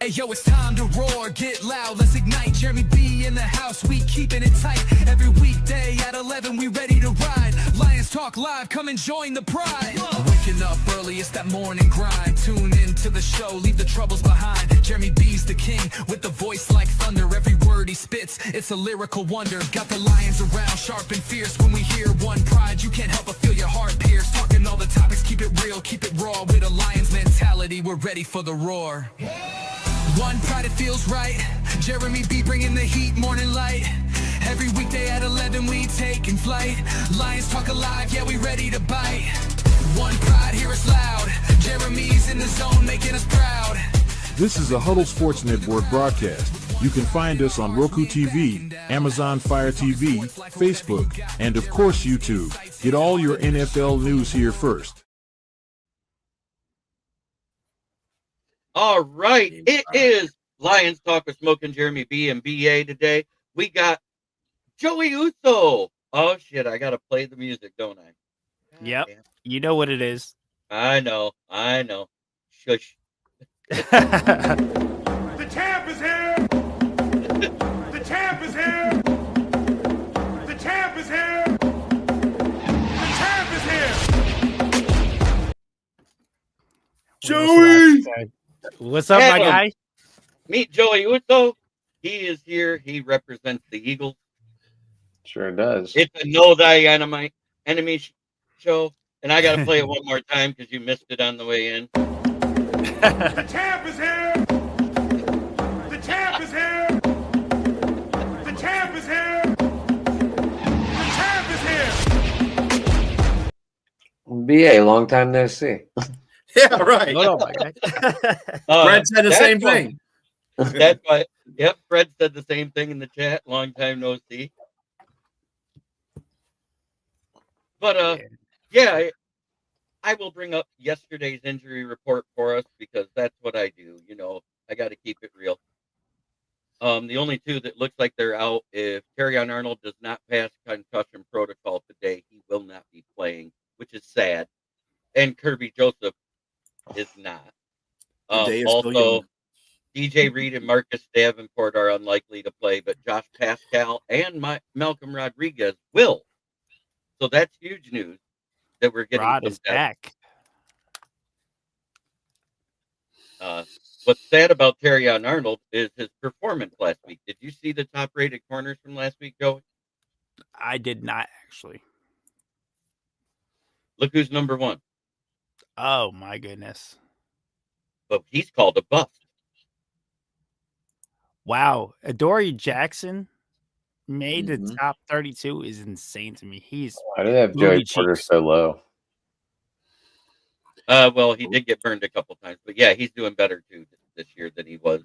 Hey yo, it's time to roar, get loud, let's ignite. Jeremy B in the house, we keeping it tight. Every weekday at 11, we ready to ride. Lions Talk Live, come and join the pride. Waking up early, it's that morning grind. Tune in to the show, leave the troubles behind. Jeremy B's the king, with the voice like thunder. Every word he spits, it's a lyrical wonder. Got the lions around, sharp and fierce. When we hear one pride, you can't help but feel your heart pierce. Talking all the topics, keep it real, keep it raw. With a lion's mentality, we're ready for the roar. One pride, it feels right. Jeremy B bringing the heat, morning light. Every weekday at 11 we taking flight. Lions Talk Alive, yeah, we ready to bite. One pride, hear us loud. Jeremy's in the zone, making us proud. This is a Huddle Sports Network broadcast. You can find us on Roku TV, Amazon Fire TV, Facebook, and of course YouTube. Get all your NFL news here first. All right, it is Lions Talk with Smoking Jeremy B and BA today. We got Joey Uso. Oh shit, I gotta play the music, don't I? Yep, you know what it is. I know. Shush. The champ is here. The champ is here. The champ is here. The champ is here. Joey! What's up, my guy? Meet Joey Uso. He is here. He represents the Eagles. Sure does. It's a No Thy Enemy show, and I got to play it one more time because you missed it on the way in. The champ is here. The champ is here. The champ is here. The champ is here. BA, long time no see. Yeah, right. Oh, my guy. Fred said the same thing. That's why. Yep, Fred said the same thing in the chat. Long time no see. But yeah, I will bring up yesterday's injury report for us because that's what I do. You know, I got to keep it real. The only two that looks like they're out, if Terrion Arnold does not pass concussion protocol today, he will not be playing, which is sad. And Kirby Joseph is not. Also, DJ Reed and Marcus Davenport are unlikely to play, but Josh Pascal and Malcolm Rodriguez will. So that's huge news that we're getting. Rod is back. What's sad about Terrion Arnold is his performance last week. Did you see the top-rated corners from last week, Joey? I did not, actually. Look who's number one. Oh, my goodness. But he's called a bust. Wow. Adoree Jackson made the Mhm. top 32 is insane to me. He's Why did they have Joey Porter so low? Well, he did get burned a couple times, but yeah, he's doing better too this year than he was.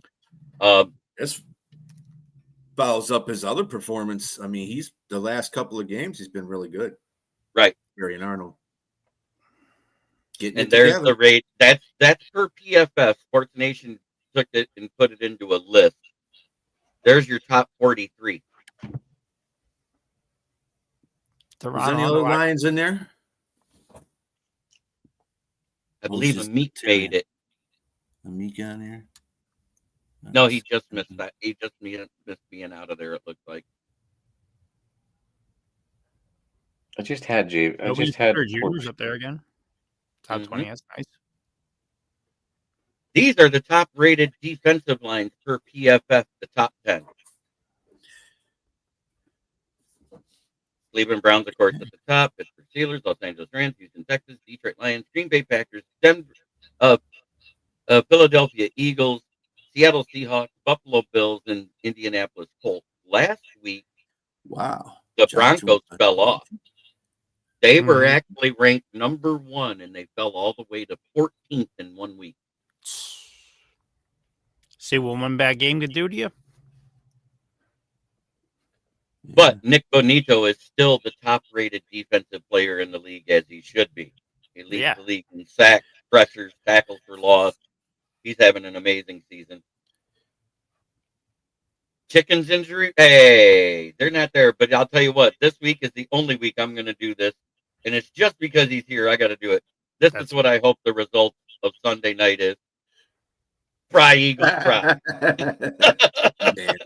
This follows up his other performance. I mean, he's the last couple of games he's been really good. Right. Terrion Arnold. Getting And it there's together. the rate. That's per PFF. Sports Nation took it and put it into a list. There's your top 43. Is any other Lions in there? I believe just Meek made it. Amika on here? No, he just missed that. He just missed being out of there, it looks like. I just had Junior's Porter. up there again. Top 20, that's nice. These are the top-rated defensive lines per PFF, the top 10. Cleveland Browns, of course, at the top. Pittsburgh Steelers, Los Angeles Rams, Houston Texans, Detroit Lions, Green Bay Packers, Denver, Philadelphia Eagles, Seattle Seahawks, Buffalo Bills, and Indianapolis Colts. Last week, Wow. the Broncos fell off. They were actually ranked number 1, and they fell all the way to 14th in 1 week. See what one bad game could do to you? But Nick Bonito is still the top-rated defensive player in the league, as he should be. He leads the league in sacks, pressures, tackles for loss. He's having an amazing season. Chicken's injury, hey, they're not there. But I'll tell you what, this week is the only week I'm going to do this. And it's just because he's here, I got to do it. This is what I hope the result of Sunday night is. Fry, Eagles, fry. Man,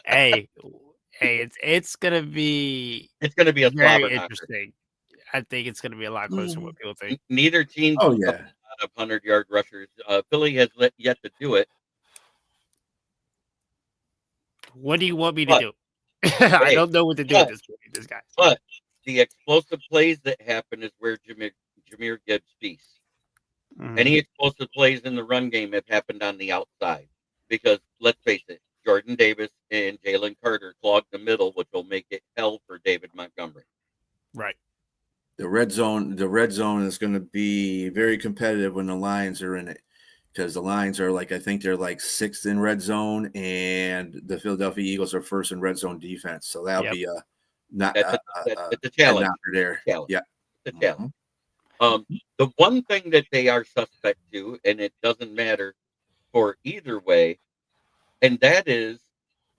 Hey, it's gonna be It's going to be a very slobber knocker. interesting. I think it's gonna be a lot closer than what people think. Neither team Oh, puts up yeah. a lot of 100-yard rushers. Philly has yet to do it. What do you want me to But- do? I Hey, don't know what to do at this point. This guy. But the explosive plays that happen is where Jameer Gibbs feasts. Mhm. Any explosive plays in the run game have happened on the outside. Because let's face it, Jordan Davis and Jalen Carter clog the middle, which will make it hell for David Montgomery. Right. The red zone is going to be very competitive when the Lions are in it, because the Lions are I think they're sixth in red zone, and the Philadelphia Eagles are first in red zone defense. So that'll Yep. be a It's a challenge. knocker there. Challenge. Yeah. It's a challenge. The one thing that they are suspect to, and it doesn't matter for either way, and that is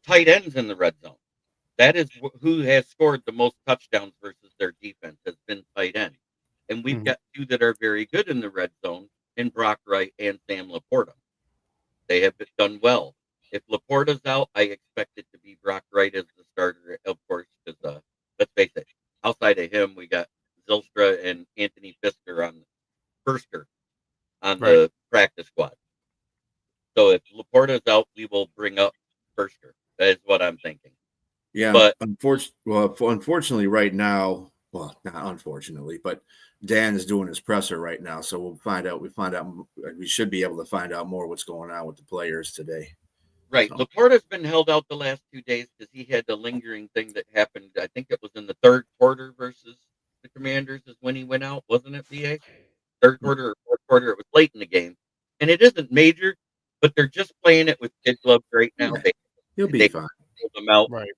tight ends in the red zone. That is who has scored the most touchdowns versus their defense has been tight end. And we've Mhm. got two that are very good in the red zone in Brock Wright and Sam Laporta. They have done well. If Laporta's out, I expect it to be Brock Wright as the starter, of course, because let's face it, outside of him, we got Zylstra and Anthony Fisker on the practice squad. So if Laporta's out, we will bring up Fisker. That is what I'm thinking. Yeah, But unfortunately, right now, well, not unfortunately, but Dan is doing his presser right now, so we'll find out. We should be able to find out more what's going on with the players today. right, So. Laporta's been held out the last 2 days because he had the lingering thing that happened. I think it was in the third quarter versus the Commanders is when he went out, wasn't it? VA third quarter or fourth quarter. It was late in the game, and it isn't major, but they're just playing it with kid gloves right now. Yeah, He'll be they fine. pulled him out. Right.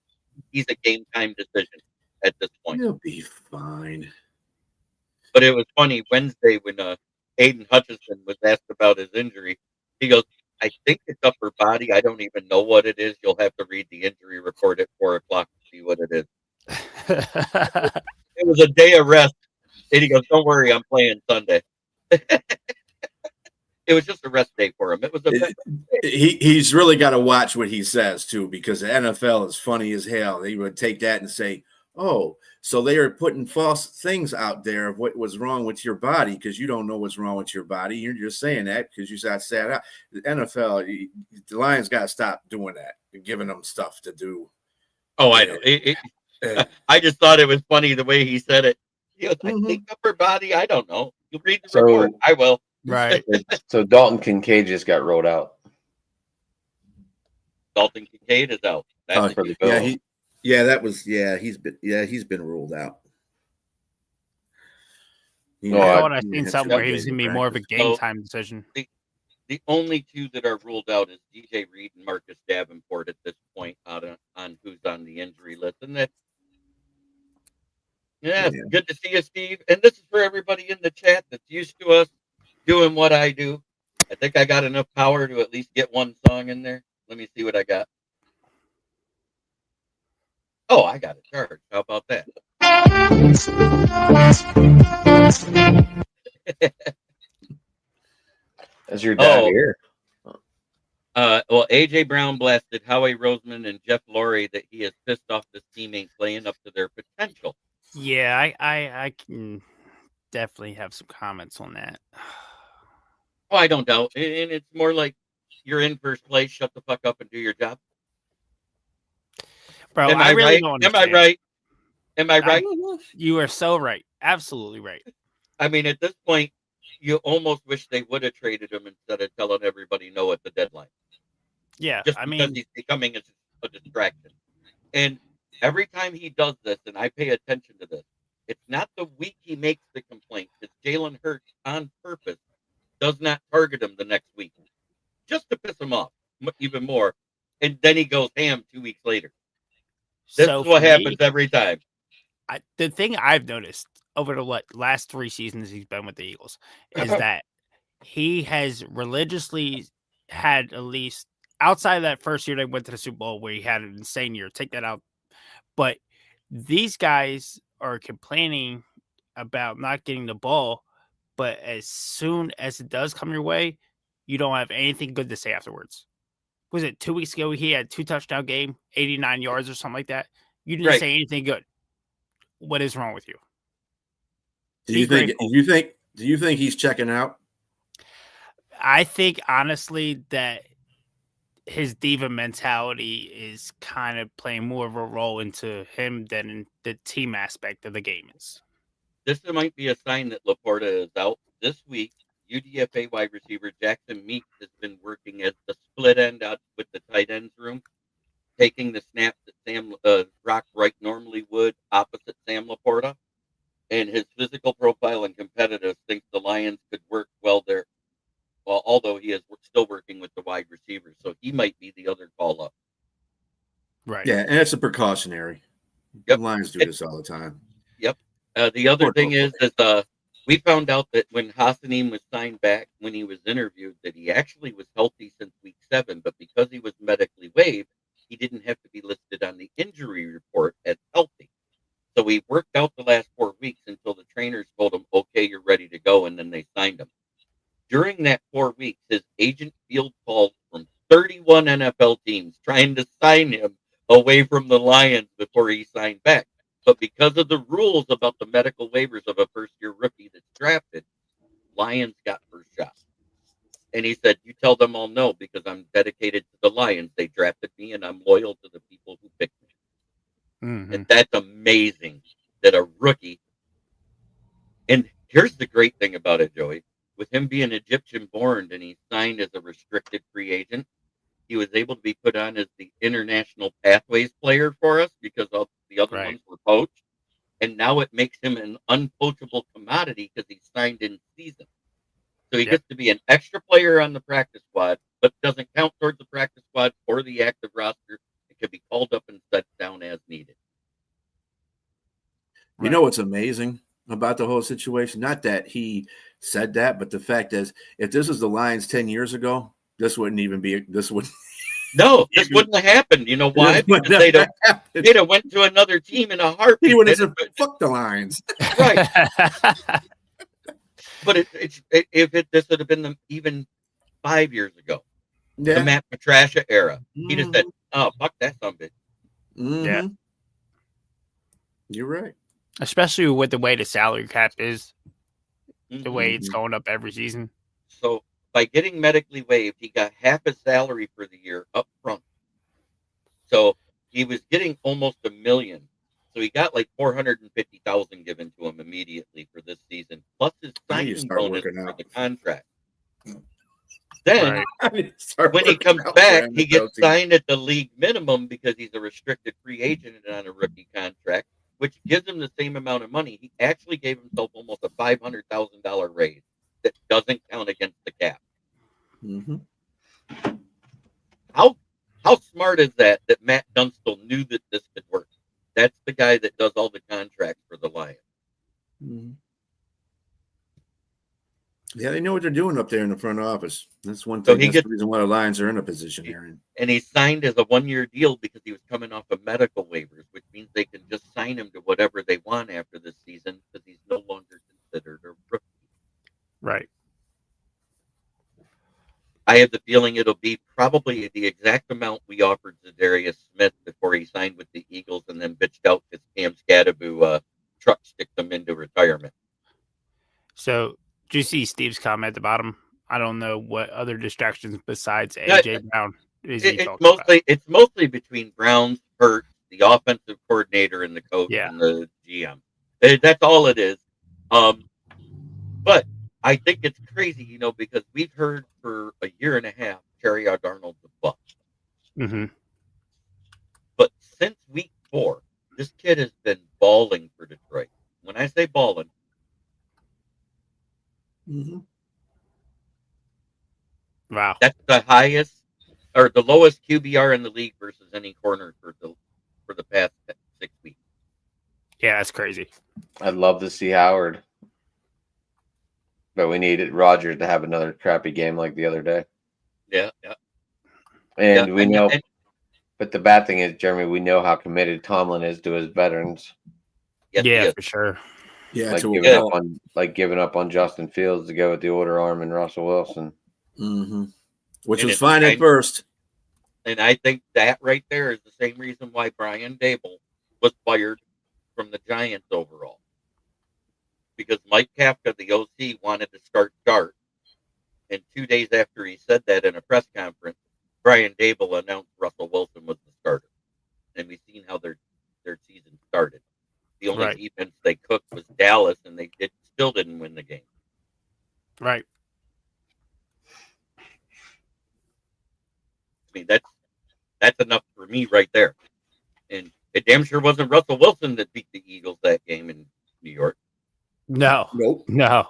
He's a game time decision at this point. He'll be fine. But it was funny Wednesday when Aiden Hutchinson was asked about his injury. He goes, "I think it's upper body. I don't even know what it is. You'll have to read the injury report at 4:00 to see what it is." It was a day of rest, and he goes, "Don't worry, I'm playing Sunday." It was just a rest day for him. It was He's really got to watch what he says too, because the NFL is funny as hell. They would take that and say, "Oh, so they are putting false things out there of what was wrong with your body because you don't know what's wrong with your body. You're just saying that because you got sat out." The NFL, the Lions got to stop doing that and giving them stuff to do. Oh, I know. I just thought it was funny the way he said it. He goes, "I think upper body. I don't know. You read the report. I will." Right. So Dalton Kincaid just got rolled out. Dalton Kincaid is out. That's For the Bills. He's been ruled out. I thought I seen something where he was going to be more of a game time decision. The only two that are ruled out is DJ Reed and Marcus Davenport at this point on who's on the injury list. And that's good to see you, Steve. And this is for everybody in the chat that's used to us doing what I do. I think I got enough power to at least get one song in there. Let me see what I got. Oh, I got it charged. How about that? That's your dad here. Well, AJ Brown blasted Howie Roseman and Jeff Lurie that he is pissed off this team ain't playing up to their potential. Yeah, I can definitely have some comments on that. Oh, I don't doubt. And it's more like you're in first place. Shut the fuck up and do your job. Bro, Am I really right? don't understand. Am I right? Am I right? You are so right. Absolutely right. I mean, at this point, you almost wish they would have traded him instead of telling everybody no at the deadline. Yeah, Just I because mean, he's becoming a distraction. And every time he does this, and I pay attention to this, it's not the week he makes the complaint. It's Jalen Hurts on purpose does not target him the next week just to piss him off even more. And then he goes ham 2 weeks later. This so is what for happens me, every time. the thing I've noticed over the last 3 seasons he's been with the Eagles is that he has religiously had, at least outside of that first year they went to the Super Bowl where he had an insane year, take that out. But these guys are complaining about not getting the ball, but as soon as it does come your way, you don't have anything good to say afterwards. Was it 2 weeks ago he had 2 touchdown game, 89 yards or something like that? You didn't Right. say anything good. What is wrong with you? Do you think he's checking out? I think honestly that his diva mentality is kind of playing more of a role into him than in the team aspect of the game is. This might be a sign that Laporta is out. This week, UDFA wide receiver Jackson Meeks has been working as the split end out with the tight ends room, taking the snaps that Sam Rock Wright normally would opposite Sam Laporta. And his physical profile and competitive thinks the Lions could work well there. Well, although he is still working with the wide receivers, so he might be the other call up. Right. Yeah, and it's a precautionary. Yep. The Lions do this all the time. Yep. The other thing is we found out that when Hassanim was signed back, when he was interviewed, that he actually was healthy since week 7, but because he was medically waived, he didn't have to be listed on the injury report as healthy. So he worked out the last 4 weeks until the trainers told him, okay, you're ready to go, and then they signed him. During that 4 weeks, his agent field calls from 31 NFL teams trying to sign him away from the Lions before he signed back. But because of the rules about the medical waivers of a first-year rookie that's drafted, Lions got first shot. And he said, you tell them all no, because I'm dedicated to the Lions. They drafted me, and I'm loyal to the people who picked me. Mm-hmm. And that's amazing that a rookie. And here's the great thing about it, Joey. With him being Egyptian born and he signed as a restricted free agent, he was able to be put on as the international pathways player for us because all the other ones were poached. And now it makes him an unpoachable commodity because he's signed in season. So he gets to be an extra player on the practice squad, but doesn't count towards the practice squad or the active roster. It can be called up and set down as needed. You know what's amazing about the whole situation? Not that he said that, but the fact is, if this was the Lions 10 years ago, this wouldn't even be. This would. No, this wouldn't have happened. You know why? Because they'd have went to another team in a heartbeat. He would have said, "Fuck the Lions." Right. But this would have been even 5 years ago, the Matt Patricia era. He'd have said, "Oh, fuck that son of a bitch." Yeah, you're right. Especially with the way the salary cap is, the way it's going up every season. So by getting medically waived, he got half his salary for the year up front. So he was getting almost $1 million. So he got like $450,000 given to him immediately for this season, plus his signing bonus for the contract. Then when he comes back, he gets signed at the league minimum because he's a restricted free agent and on a rookie contract, which gives him the same amount of money. He actually gave himself almost a $500,000 raise that doesn't count against the cap. How smart is that Matt Dunstall knew that this could work? That's the guy that does all the contracts for the Lions. Yeah, they know what they're doing up there in the front office. That's one thing. That's the reason why the Lions are in a position here. And he signed as a 1-year deal because he was coming off of medical waivers, which means they can just sign him to whatever they want after this season because he's no longer considered a rookie. Right. I have the feeling it'll be probably the exact amount we offered Zadarius Smith before he signed with the Eagles and then bitched out because Cam Scadaboo truck sticked him into retirement. So, do you see Steve's comment at the bottom? I don't know what other distractions besides AJ Brown is he talking about. It's mostly between Brown's, Hurt, the offensive coordinator, and the coach and the GM. That's all it is. But I think it's crazy, because we've heard for a year and a half Terry Darnold's a bust. But since week 4, this kid has been balling for Detroit. When I say balling, wow, that's the highest or the lowest QBR in the league versus any corner for the past 6 weeks. Yeah, that's crazy. I'd love to see Howard. But we needed Rodgers to have another crappy game like the other day. Yeah. And we know, but the bad thing is, Jeremy, we know how committed Tomlin is to his veterans. Yes, for sure. Yeah, giving up on Justin Fields to go with the older arm and Russell Wilson. Mm-hmm. Which And was it's fine at kind- first. And I think that right there is the same reason why Brian Dable was fired from the Giants overall. Because Mike Kafka, the OC, wanted to start Dart. And 2 days after he said that in a press conference, Brian Dable announced Russell Wilson was the starter. And we've seen how their season started. The only Right. defense they cooked was Dallas, and they still didn't win the game. Right. I mean, that's enough for me right there. And it damn sure wasn't Russell Wilson that beat the Eagles that game in New York. No. Nope. No.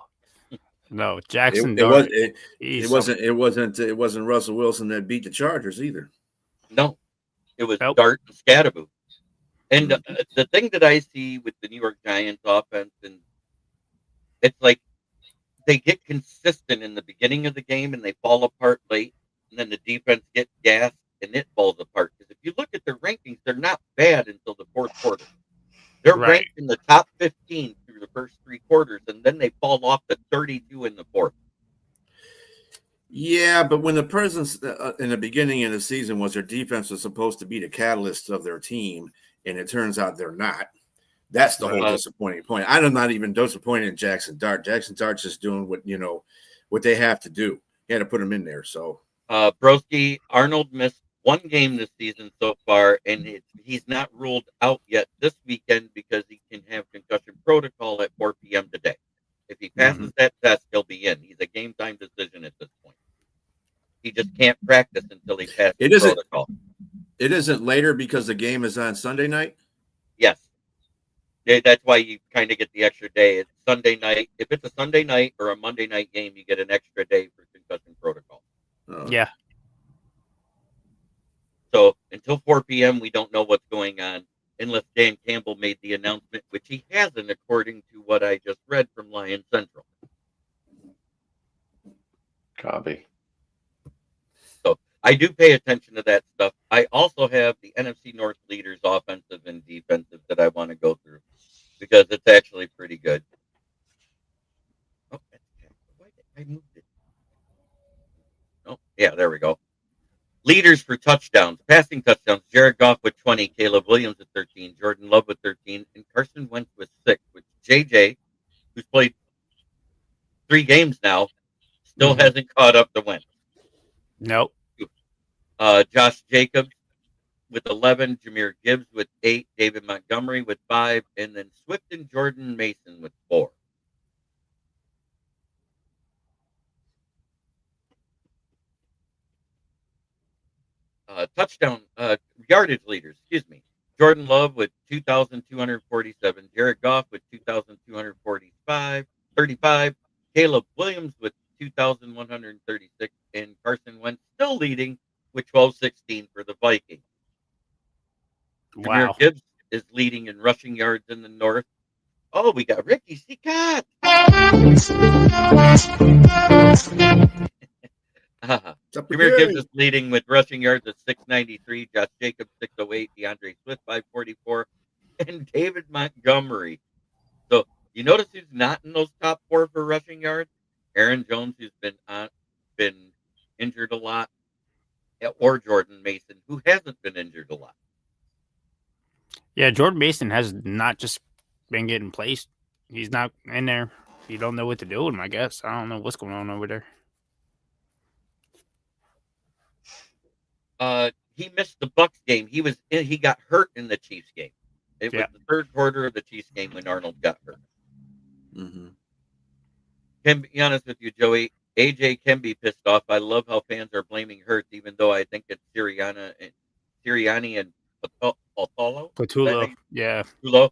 Jackson It Dart. wasn't Russell Wilson that beat the Chargers either. No, it was Nope. Dart and Scadaboo. And the thing that I see with the New York Giants offense, and it's like they get consistent in the beginning of the game and they fall apart late, and then the defense gets gassed and it falls apart. Because if you look at their rankings, they're not bad until the fourth quarter. They're Right. ranked in the top 15 through the first three quarters, and then they fall off to 32 in the fourth. Yeah, but when the presence in the beginning of the season was their defense was supposed to be the catalyst of their team, and it turns out they're not. That's the whole disappointing point. I'm not even disappointed in Jackson Dart. Jackson Dart's just doing what they have to do. You had to put him in there. So, Broski, Arnold missed one game this season so far, and he's not ruled out yet this weekend because he can have concussion protocol at 4 p.m. today. If he passes that test, he'll be in. He's a game time decision at this point. He just can't practice until he passes protocol. It isn't later because the game is on Sunday night? Yes. That's why you kind of get the extra day. It's Sunday night. If it's a Sunday night or a Monday night game, you get an extra day for concussion protocol. Yeah. So until 4 p.m., we don't know what's going on unless Dan Campbell made the announcement, which he hasn't, according to what I just read from Lion Central. Copy. So I do pay attention to that stuff. I also have the NFC North leaders, offensive and defensive, that I want to go through because it's actually pretty good. Oh, why did I moved it? Oh, yeah, there we go. Leaders for touchdowns, passing touchdowns. Jared Goff with 20, Caleb Williams with 13, Jordan Love with 13, and Carson Wentz with 6, with JJ, who's played 3 games now, still hasn't caught up to Wentz. Nope. Josh Jacobs with 11, Jahmyr Gibbs with 8, David Montgomery with 5, and then Swift and Jordan Mason with 4. Touchdown yardage leaders, Jordan Love with 2,247, Jared Goff with 2,235, Caleb Williams with 2,136, and Carson Wentz still leading with 1,216 for the Vikings. Wow. Jahmyr Gibbs is leading in rushing yards in the North. Oh, we got Ricky Scott. Jahmyr Gibbs is leading with rushing yards at 693, Josh Jacobs 608, DeAndre Swift 544, and David Montgomery. So you notice who's not in those top 4 for rushing yards? Aaron Jones, who's been injured a lot, or Jordan Mason, who hasn't been injured a lot. Yeah, Jordan Mason has not just been getting placed. He's not in there. You don't know what to do with him, I guess. I don't know what's going on over there. He missed the Bucs game. He got hurt in the Chiefs game. It was the third quarter of the Chiefs game when Arnold got hurt. Can be honest with you, Joey. AJ can be pissed off. I love how fans are blaming Hurts, even though I think it's Sirianni and Patullo. Yeah. Patullo.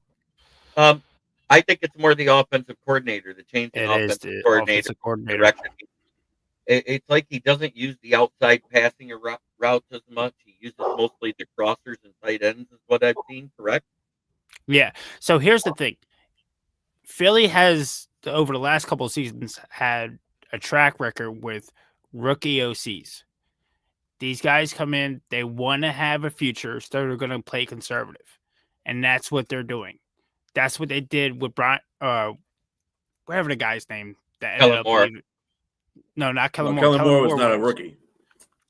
I think it's more the offensive coordinator, the change in offensive coordinator. Direction. It's like he doesn't use the outside passing routes as much. He uses mostly the crossers and tight ends, is what I've seen, correct? Yeah. So here's the thing. Philly has, over the last couple of seasons, had a track record with rookie OCs. These guys come in, they want to have a future, so they're going to play conservative. And that's what they're doing. That's what they did with Brian, whatever the guy's name. That ended up leaving. No, not Kellen No, Moore. Kellen Moore was not a rookie.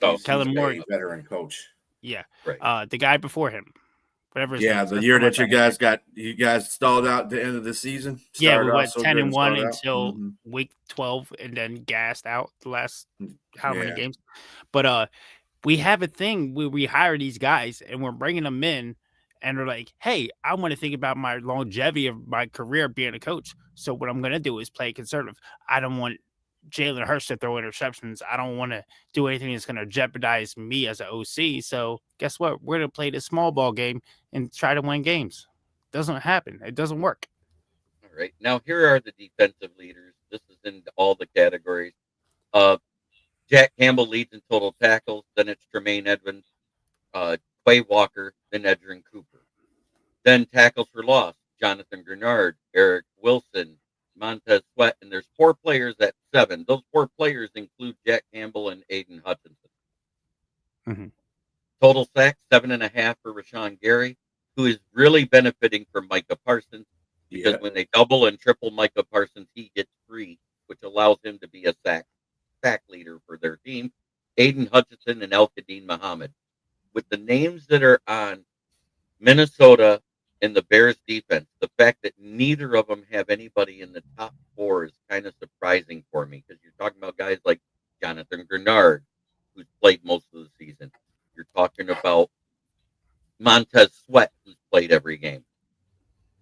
Oh, He's Kellen Moore- a veteran coach. Yeah. Right. The guy before him. Whatever his name Yeah, is. the That's year the one that you guys stalled out at the end of the season. Yeah, Started we off went so 10 good and 1 stalled out. until Mhm. week 12 and then gassed out the last how many Yeah. games. But we have a thing where we hire these guys and we're bringing them in and they're like, hey, I want to think about my longevity of my career being a coach. So what I'm going to do is play conservative. I don't want Jalen Hurts to throw interceptions. I don't want to do anything that's going to jeopardize me as an OC. So guess what? We're going to play this small ball game and try to win games. Doesn't happen. It doesn't work. All right. Now here are the defensive leaders. This is in all the categories. Jack Campbell leads in total tackles. Then it's Tremaine Edmonds, Quay Walker, then Edgerrin Cooper. Then tackles for loss: Jonathan Grenard, Eric Wilson, Montez Sweat, and there's 4 players at 7. Those 4 players include Jack Campbell and Aiden Hutchinson. Mhm. Total sacks 7.5 for Rashawn Gary, who is really benefiting from Micah Parsons because Yeah. when they double and triple Micah Parsons, he gets free, which allows him to be a sack leader for their team. Aiden Hutchinson and El-Kadeen Muhammad. With the names that are on Minnesota and the Bears defense, the fact that neither of them have anybody in the top 4 is kind of surprising for me because you're talking about guys like Jonathan Grenard, who's played most of the season. You're talking about Montez Sweat, who's played every game.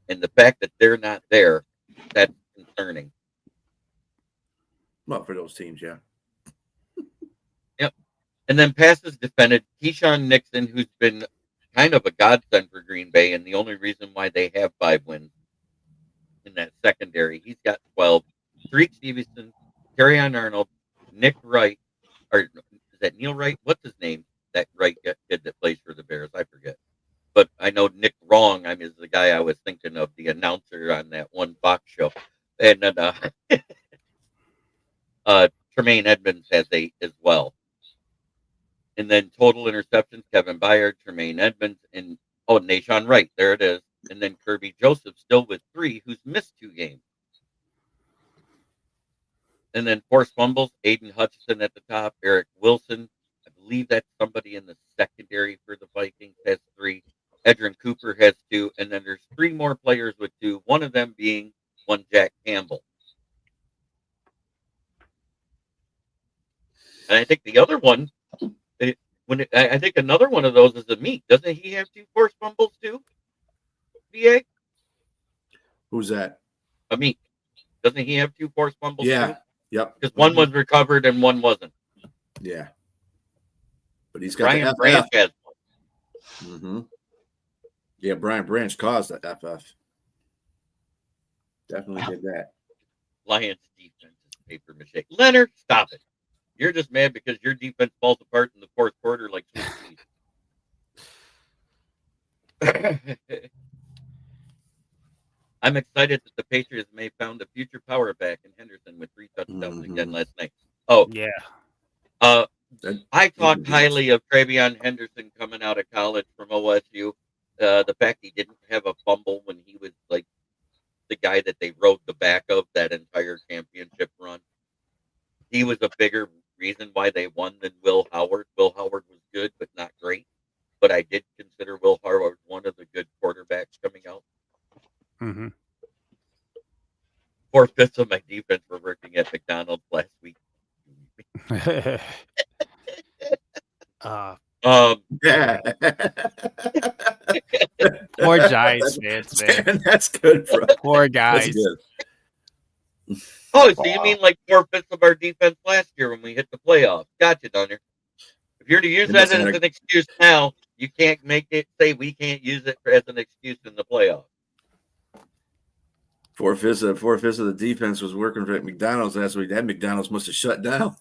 And the fact that they're not there, that's concerning. Well, for those teams, yeah. And then passes defended, Keyshawn Nixon, who's been kind of a godsend for Green Bay, and the only reason why they have 5 wins in that secondary. He's got 12. Tariq Stevenson, Kerryon Arnold, Nick Wright, or is that Neil Wright? What's his name? That Wright kid that plays for the Bears. I forget. But I know Nick Wrong is the guy I was thinking of, the announcer on that one Fox show. And then Tremaine Edmonds has 8 as well. And then total interceptions, Kevin Byard, Tremaine Edmonds, and Nashawn Wright. There it is. And then Kirby Joseph still with 3, who's missed 2 games. And then forced fumbles, Aiden Hutchinson at the top, Eric Wilson. I believe that's somebody in the secondary for the Vikings, has 3. Edgerrin Cooper has 2. And then there's 3 more players with 2, one of them being one Jack Campbell. And I think the other one, I think another one of those is a Meek. Doesn't he have 2 forced fumbles too? VA? Who's that? A Meek. Doesn't he have 2 forced fumbles Yeah. too? Yep. Because one was recovered and one wasn't. Yeah. But he's got Brian the Branch FF. has one. Mm-hmm. Yeah, Brian Branch caused that FF. Definitely did that. Lions defense is paper mache. Leonard, stop it. You're just mad because your defense falls apart in the 4th quarter like sweet peas. I'm excited that the Patriots may found a future power back in Henderson with 3 touchdowns again last night. Oh, Yeah. I talked highly of Travion Henderson coming out of college from OSU. The fact he didn't have a fumble when he was like the guy that they rode the back of that entire championship run. He was a bigger reason why they won than Will Howard. Will Howard was good, but not great. But I did consider Will Howard one of the good quarterbacks coming out. Mm-hmm. 4/5 of my defense were working at McDonald's last week. Yeah. Poor Giants fans, man. That's good, bro. Poor That's guys. good. Oh, so you mean like 4/5 of our defense last year when we hit the playoffs? Gotcha, Dunner. If you're to use that as an excuse now, you can't make it say we can't use it as an excuse in the playoffs. 4/5 of the defense was working for McDonald's last week. That McDonald's must have shut down.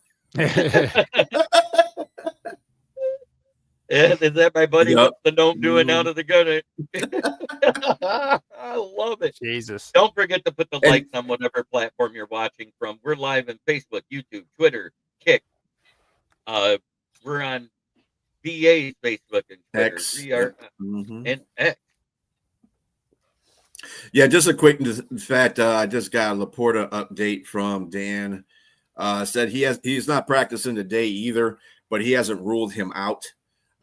Is that my buddy? Yep. What's the gnome doing out of the gunner? I love it. Jesus. Don't forget to put the likes on whatever platform you're watching from. We're live on Facebook, YouTube, Twitter, Kick. We're on BA's Facebook and Twitter. X. We are and X. Yeah, just a quick fact. I just got a Laporta update from Dan. said he's not practicing today either, but he hasn't ruled him out.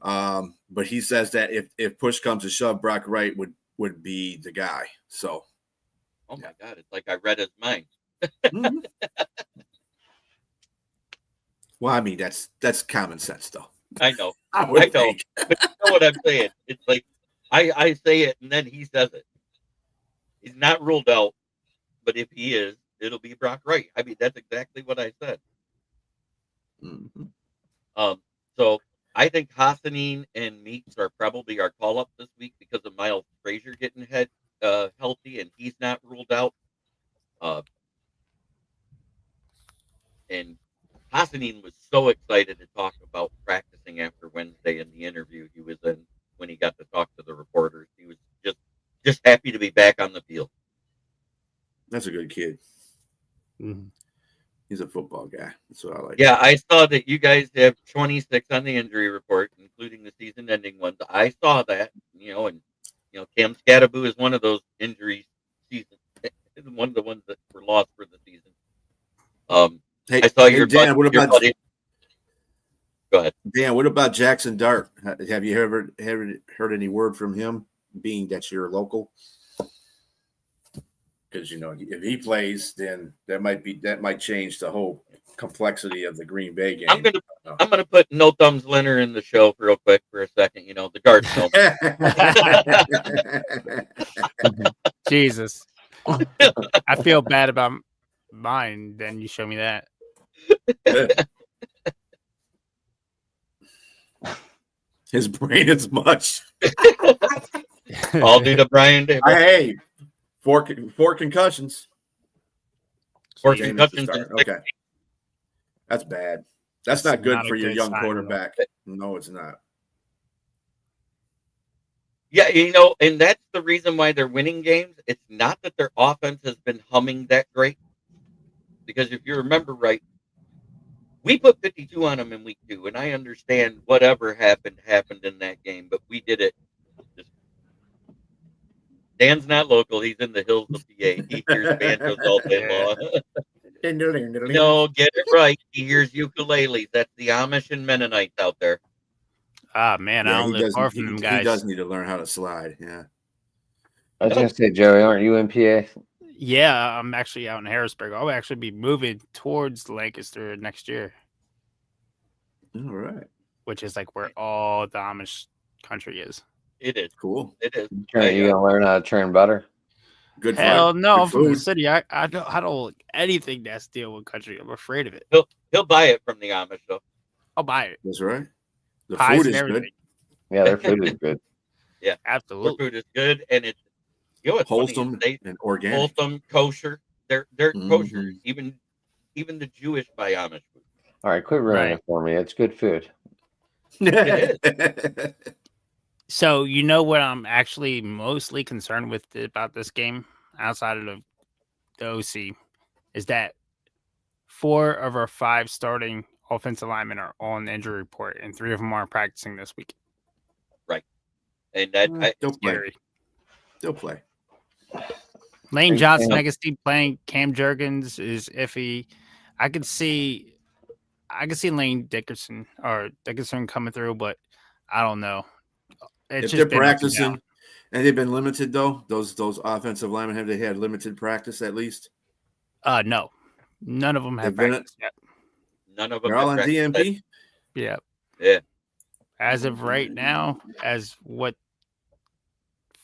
But he says that if push comes to shove, Brock Wright would be the guy. So, oh my God, it's like I read his mind. mhm. Well, I mean that's common sense, though. I know, I would I know, think. but you know what I'm saying? It's like I say it and then he says it. He's not ruled out, but if he is, it'll be Brock Wright. I mean, that's exactly what I said. Mhm. So I think Hassanin and Meeks are probably our call up this week because of Miles Frazier getting healthy and he's not ruled out. And Hassanin was so excited to talk about practicing after Wednesday in the interview he was in when he got to talk to the reporters. He was just happy to be back on the field. That's a good kid. Mhm. He's a football guy. That's what I like. Yeah, I saw that you guys have 26 on the injury report, including the season-ending ones. I saw that, and Cam Scattaboo is one of those injury season, one of the ones that were lost for the season. Hey, I saw hey, your Dan. What your about buddy. Go ahead. Dan? What about Jackson Dart? Have you ever heard any word from him? Being that you're local, because if he plays, then that might change the whole complexity of the Green Bay game. I'm gonna put No Thumbs Leonard in the show real quick for a second. The guard film. Jesus. I feel bad about mine. Then you show me that. His brain is mush. I'll do the Brian Day. Hey, four concussions. Four Game concussions to in start. 6 Okay, that's bad. That's not good for your young quarterback. No, it's not. Yeah, and that's the reason why they're winning games. It's not that their offense has been humming that great. Because if you remember right, we put 52 on them in week 2, and I understand whatever happened in that game, but we did it. Dan's not local. He's in the hills of PA. He hears banjos all day long. No, get it right. He hears ukuleles. That's the Amish and Mennonites out there. Ah, man, I don't live far from them guys. He does need to learn how to slide. Yeah. I was gonna say, Joey, aren't you in PA? Yeah, I'm actually out in Harrisburg. I'll actually be moving towards Lancaster next year. All right. Which is like where all the Amish country is. It is. Cool. It is. You gonna learn how to churn butter? Good. Hell no, good I'm from the food. city. I don't like anything that's deal with country. I'm afraid of it. He'll buy it from the Amish, though. I'll buy it. That's right. The Pies food and is everything. good. Yeah, their food is good. Yeah, their Absolutely. food is good, and it's it's Wholesome funny, and organic. wholesome, kosher. They're Mhm. kosher. Even the Jewish buy Amish food. All right, quit ruining Right. it for me. It's good food. So you know what I'm actually mostly concerned with about this game, outside of the OC, is that 4 of our 5 starting offensive linemen are on the injury report, and 3 of them aren't practicing this week. And that They'll play. Scary. They'll play. Lane Hey, Johnson, Cam. I can see playing. Cam Jurgens is iffy. I could see Lane Dickerson coming through, but I don't know. It's If just they're been up and practicing, down. and they've been limited though, those offensive linemen, have they had limited practice at least? No, none of them have They've been practiced yet. none of them They're all on have practiced that. DMP. Yeah. Yeah. As of right now, as what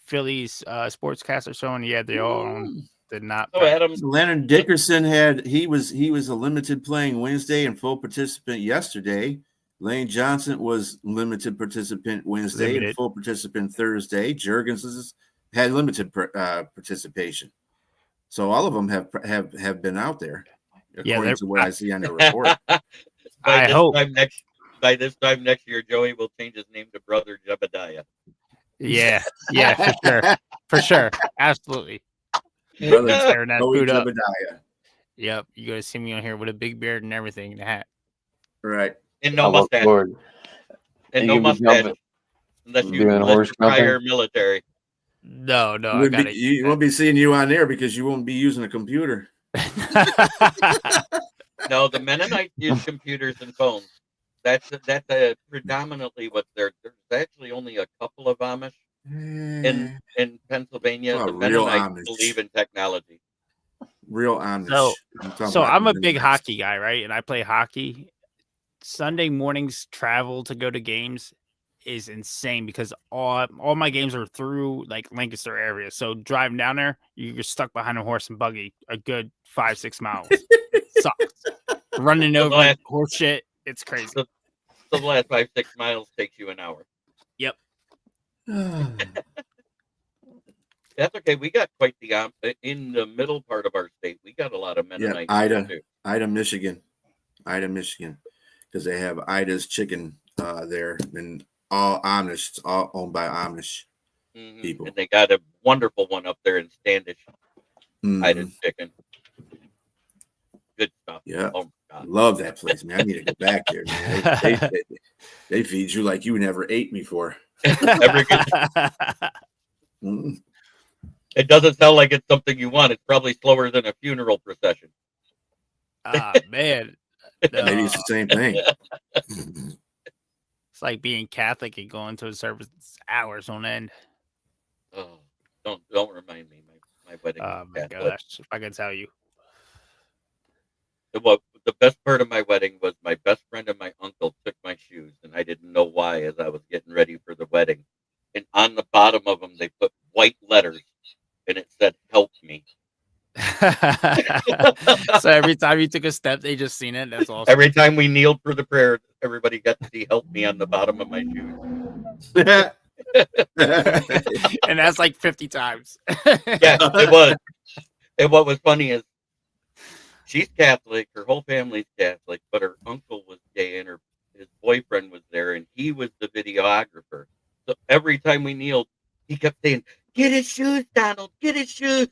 Philly's sportscasts are showing, yeah, they all did not. So Adam, Leonard Dickerson he was a limited playing Wednesday and full participant yesterday. Lane Johnson was limited participant Wednesday and full participant Thursday. Jurgens had limited participation. So all of them have been out there, according to what I see on the report. By this time next year, Joey will change his name to Brother Jebediah. Yeah, for sure, absolutely. Brother Tearing that Joey food up. Jebediah. Yep, you gotta see me on here with a big beard and everything in the hat. Right. And I no look mustache. forward. And You no can be mustache. jumping- Unless doing horse you're prior military. No, You I won't got be, you won't be seeing you on there because you won't be using a computer. No, the Mennonites use computers and phones. That's predominantly what there's actually only a couple of Amish in Pennsylvania. Oh, The real Mennonites Amish. believe in technology. Real Amish. So, I'm talking so about I'm a the big Mennonites. hockey guy, right? And I play hockey. Sunday mornings travel to go to games is insane because all my games are through like Lancaster area. So driving down there, you're stuck behind a horse and buggy a good 5-6 miles. It sucks. Running So over like horse shit. It's crazy. So the last 5-6 miles takes you an hour. Yep. That's okay. We got quite the in the middle part of our state. We got a lot of Mennonites. Ida, Michigan, because they have Ida's chicken there, and all Amish, it's all owned by Amish people. And they got a wonderful one up there in Standish. Ida's chicken. Good stuff. Yeah. Oh my God. Love that place, man. I need to go back there, man. They feed you like you never ate before. It doesn't sound like it's something you want. It's probably slower than a funeral procession. Ah, man. Maybe it's the same thing. It's like being Catholic and going to a service hours on end. Oh, don't remind me. My wedding. Oh my gosh, if I could tell you. The best part of my wedding was my best friend and my uncle took my shoes, and I didn't know why as I was getting ready for the wedding. And on the bottom of them, they put white letters, and it said, "Help me." So every time you took a step, they just seen it. That's awesome. Every time we kneeled for the prayer, everybody got to see "Help me" on the bottom of my shoes. And that's like 50 times. Yeah, it was. And what was funny is she's Catholic, her whole family's Catholic, but her uncle was gay and his boyfriend was there, and he was the videographer. So every time we kneeled, he kept saying, "Get his shoes, Donald, get his shoes."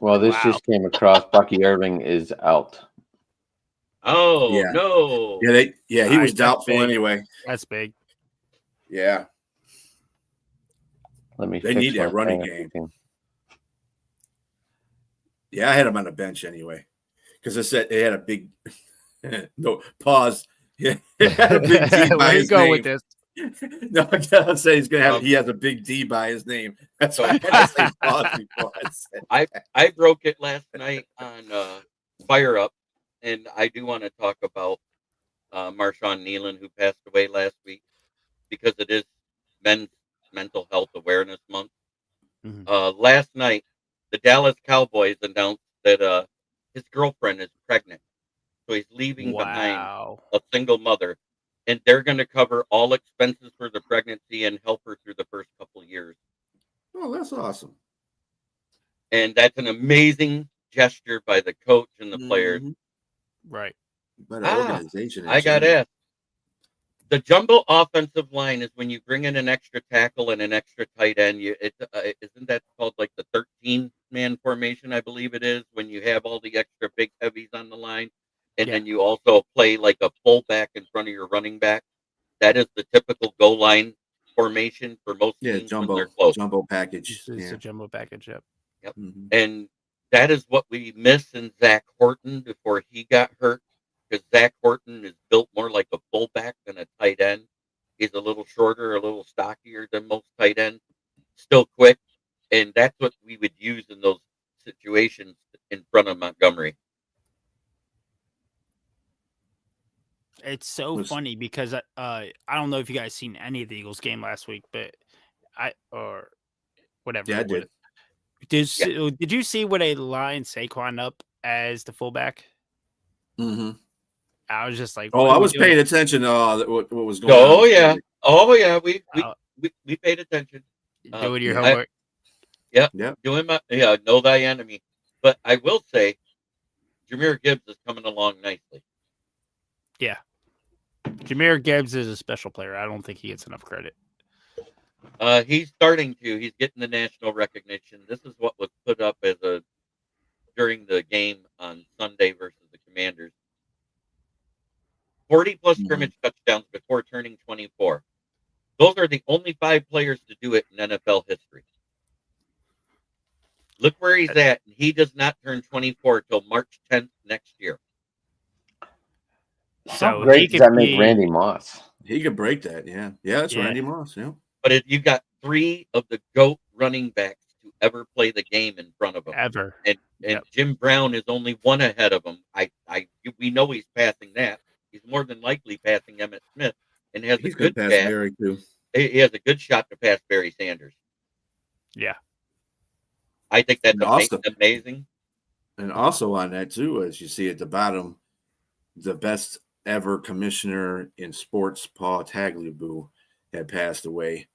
Well, this just came across. Bucky Irving is out. Oh, Yeah. no. Yeah, he was doubtful anyway. That's big. Yeah. Let me. They need that running game. Yeah, I had him on the bench anyway because I said they had a big. No, pause. Yeah, had a big D by Where you his go name. with this? No, I gotta say he's gonna have. He has a big D by his name. That's why I had to say pause before I said. I broke it last night on Fire Up, and I do want to talk about Marshawn Nealon, who passed away last week, because it is Men's Mental Health Awareness Month. Last night, the Dallas Cowboys announced that his girlfriend is pregnant, so he's leaving behind a single mother, and they're going to cover all expenses for the pregnancy and help her through the first couple of years. Oh, that's awesome. And that's an amazing gesture by the coach and the players. Right. Better organization. I got asked. The jumbo offensive line is when you bring in an extra tackle and an extra tight end. Isn't that called like the 13-man formation? I believe it is, when you have all the extra big heavies on the line, and then you also play like a fullback in front of your running back. That is the typical goal line formation for most teams when they're close. Jumbo package. It's a jumbo package. Yep. And that is what we miss in Zach Horton before he got hurt, because Zach Horton is built more like a fullback than a tight end. He's a little shorter, a little stockier than most tight ends, still quick, and that's what we would use in those situations in front of Montgomery. It's so funny because I don't know if you guys seen any of the Eagles game last week, but or whatever. Yeah, I did. Did you see what they lined Saquon up as the fullback? Mm-hmm. I was just like, oh, I was paying attention to what was going on. Oh yeah, we paid attention. Doing your homework. Doing my know thy enemy. But I will say, Jahmyr Gibbs is coming along nicely. Yeah, Jahmyr Gibbs is a special player. I don't think he gets enough credit. He's starting to. He's getting the national recognition. This is what was put up as during the game on Sunday versus the Commanders. 40-plus scrimmage touchdowns before turning 24. Those are the only 5 players to do it in NFL history. Look where he's at. He does not turn 24 till March 10th next year. How So he great does could that make be Randy Moss? He could break that. Yeah. Yeah, that's Yeah. Randy Moss. Yeah. But you got 3 of the GOAT running backs to ever play the game in front of him. ever. And Yep. Jim Brown is only 1 ahead of him. We know he's passing that. He's more than likely passing Emmitt Smith and has a He's going good to pass pass. Barry, too. He has a good shot to pass Barry Sanders. Yeah. I think that's And also- amazing. And also on that, too, as you see at the bottom, the best ever commissioner in sports, Paul Tagliabue, had passed away.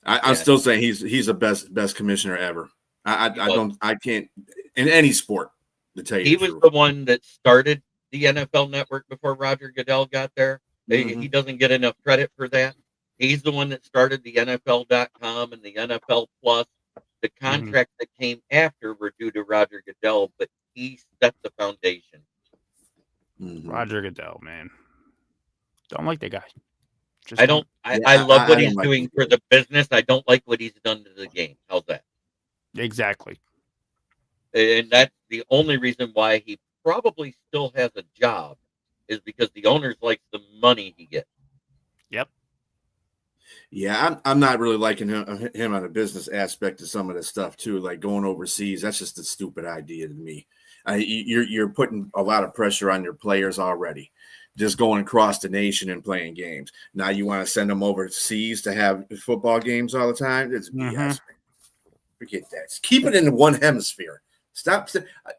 I'm still saying he's the best commissioner ever. I can't in any sport to tell you. He was the one that started the NFL Network before Roger Goodell got there. Mm-hmm. He doesn't get enough credit for that. He's the one that started the NFL.com and the NFL Plus. The contracts that came after were due to Roger Goodell, but he set the foundation. Mm-hmm. Roger Goodell, man. Don't like the guy. Just I don't. I love what he's like doing for the business. I don't like what he's done to the game. How's that? Exactly. And that's the only reason why he probably still has a job is because the owners like the money he gets. Yep. Yeah, I'm not really liking him on a business aspect of some of this stuff too, like going overseas. That's just a stupid idea to me. You're putting a lot of pressure on your players already, just going across the nation and playing games. Now you want to send them overseas to have football games all the time? It's BS. Forget that. Keep it in one hemisphere. Stop.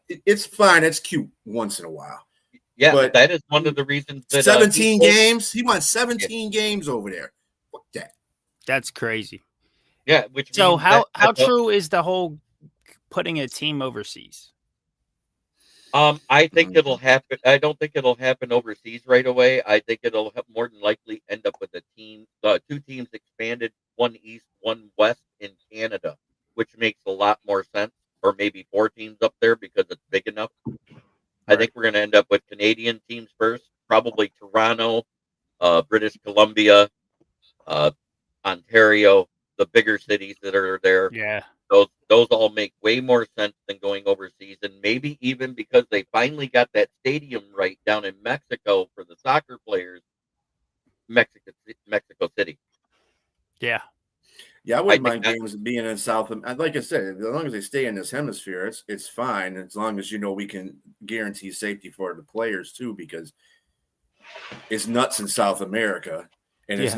It's fine. It's cute once in a while. Yeah, but that is one of the reasons that 17 games. He wants 17 games over there. Fuck that. That's crazy. Yeah. Which so how true is the whole putting a team overseas? I think it'll happen. I don't think it'll happen overseas right away. I think it'll more than likely end up with a team, 2 teams expanded, 1 East, 1 West in Canada, which makes a lot more sense. Or maybe 4 teams up there because it's big enough. I think we're going to end up with Canadian teams first, probably Toronto, British Columbia, Ontario, the bigger cities that are there. Yeah. Those all make way more sense than going overseas, and maybe even because they finally got that stadium right down in Mexico for the soccer players, Mexico City. Yeah, I wouldn't mind games being in South. Like I said, as long as they stay in this hemisphere, it's fine. As long as we can guarantee safety for the players too, because it's nuts in South America. And it's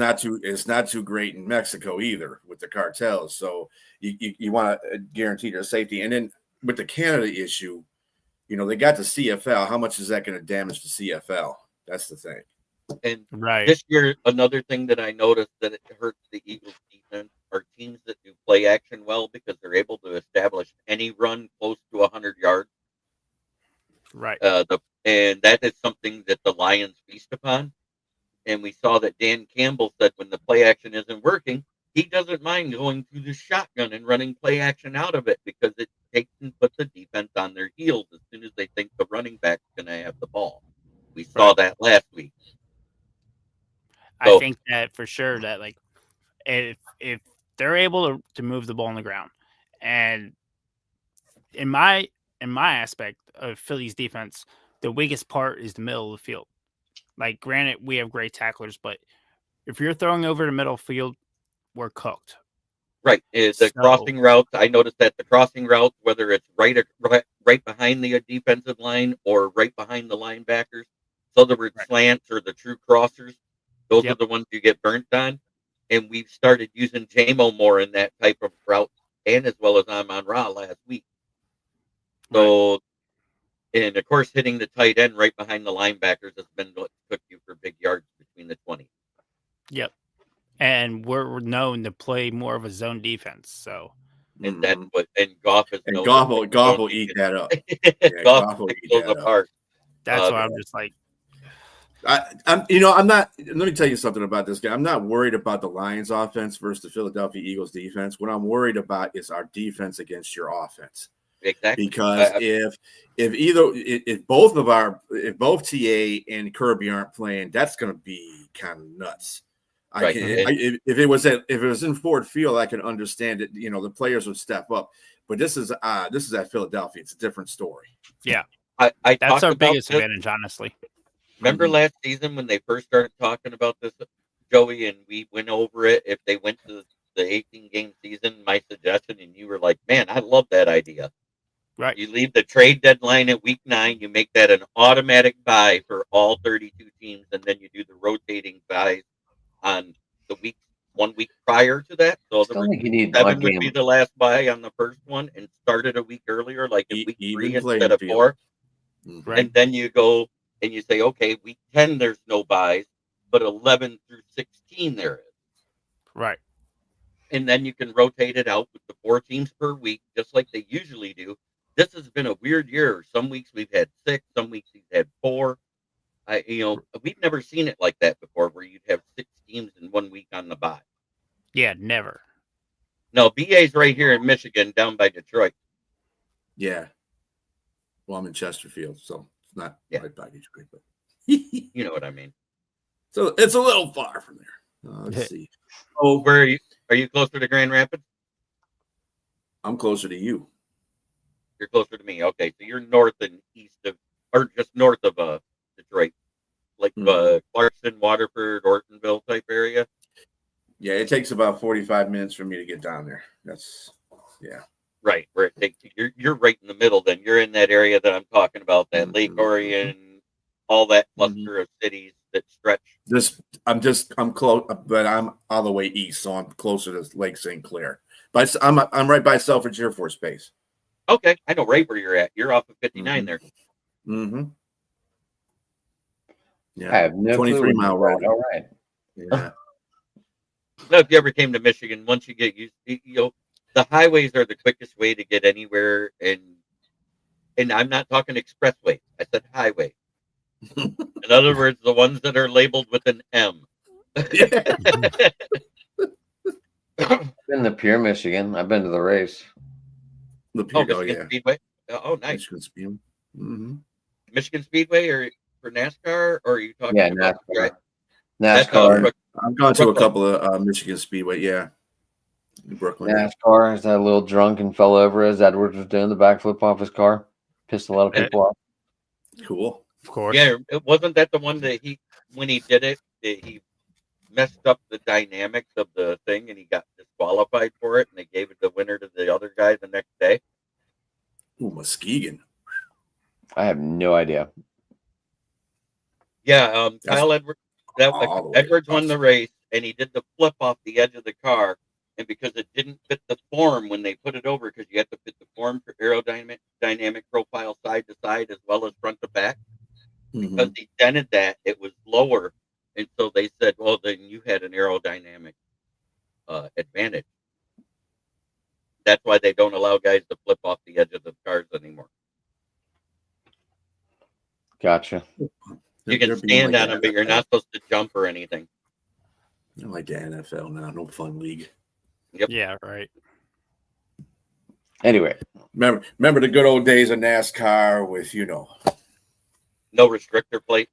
not too great in Mexico either with the cartels. So you want to guarantee their safety. And then with the Canada issue, they got the CFL. How much is that going to damage the CFL? That's the thing. And this year, another thing that I noticed that it hurts the Eagles defense are teams that do play action well because they're able to establish any run close to 100 yards. Right. And that is something that the Lions feast upon. And we saw that Dan Campbell said when the play action isn't working, he doesn't mind going through the shotgun and running play action out of it because it takes and puts the defense on their heels as soon as they think the running back's going to have the ball. We saw that last week. I think that for sure that if they're able to move the ball on the ground, and in my aspect of Philly's defense, the weakest part is the middle of the field. Like, granted, we have great tacklers, but if you're throwing over the middle field, we're cooked. Right. Crossing routes, I noticed that the crossing routes, whether it's right behind the defensive line or right behind the linebackers, so there were slants or the true crossers, those are the ones you get burnt on. And we've started using JMO more in that type of route, and as well as Amon-Ra last week. So, and of course, hitting the tight end right behind the linebackers has been what took you for big yards between the 20. Yep. And we're known to play more of a zone defense. So, and that's what, and Goff is known. Goff will eat that up. Goff will eat that apart. That's why I'm just like, I'm not. Let me tell you something about this guy. I'm not worried about the Lions offense versus the Philadelphia Eagles defense. What I'm worried about is our defense against your offense. Exactly. Because if both TA and Kirby aren't playing, that's going to be kind of nuts. Right. If it was in Ford Field, I can understand it. The players would step up. But this is at Philadelphia. It's a different story. Yeah, I that's our biggest advantage, honestly. Remember last season when they first started talking about this, Joey, and we went over it? If they went to the 18-game season, my suggestion, and you were like, "Man, I love that idea." Right. You leave the trade deadline at week 9. You make that an automatic buy for all 32 teams, and then you do the rotating buys on the week 1 week prior to that. So Still think you need 7 odd would be game. the last buy on the first one, and start it a week earlier, like in week 3 Even playing instead of field. 4. Right. And then you go and you say, okay, week 10 there's no buys, but 11 through 16 there is. Right. And then you can rotate it out with the 4 teams per week, just like they usually do. This has been a weird year. Some weeks we've had 6, some weeks we've had 4. We've never seen it like that before, where you'd have 6 teams in 1 week on the bye. Yeah, never. No, BA's right here in Michigan, down by Detroit. Yeah. Well, I'm in Chesterfield, so it's not right by Detroit, but You know what I mean. so it's a little far from there. Let's see. Oh, where are you? Are you closer to Grand Rapids? I'm closer to you. You're closer to me. Okay, so you're north and east of, or just north of Detroit, like Clarkson, Waterford, Ortonville type area. Yeah, it takes about 45 minutes for me to get down there. That's Right, where it takes you're right in the middle. Then you're in that area that I'm talking about, that Lake Orion, all that cluster of cities that stretch. I'm close, but I'm all the way east, so I'm closer to Lake St. Clair. But I'm right by Selfridge Air Force Base. Okay, I know right where you're at. You're off of 59 there. Mm-hmm. Yeah, I have no 23-mile road. All right. Yeah. Now, if you ever came to Michigan, once you get used, the highways are the quickest way to get anywhere, and I'm not talking expressway. I said highway. In other words, the ones that are labeled with an M. Been to Pure, Michigan. I've been to the race. Michigan Speedway. Oh, nice. Michigan Speedway. Mm-hmm. Michigan Speedway, or for NASCAR, or are you talking about NASCAR? That's NASCAR. I've gone to a couple of Michigan Speedway. Yeah, in Brooklyn. NASCAR. Is that a little drunk and fell over as Edwards was doing the backflip off his car? Pissed a lot of people off. Cool. Of course. Yeah, wasn't that the one that when he did it, he messed up the dynamics of the thing and he got disqualified for it, and they gave it the winner to the other guy the next day? Ooh, Muskegon. I have no idea. Yeah, Kyle Edwards. Edwards won the race, and he did the flip off the edge of the car, and because it didn't fit the form when they put it over, because you have to fit the form for aerodynamic profile side to side as well as front to back. Because he dented that, it was lower, and so they said, well, then you had an aerodynamic advantage. That's why they don't allow guys to flip off the edge of the cars anymore. Gotcha. You can stand on them, but you're not supposed to jump or anything. They're like the NFL now, no fun league. Yep. Yeah, right. Anyway, remember the good old days of NASCAR with no restrictor plate,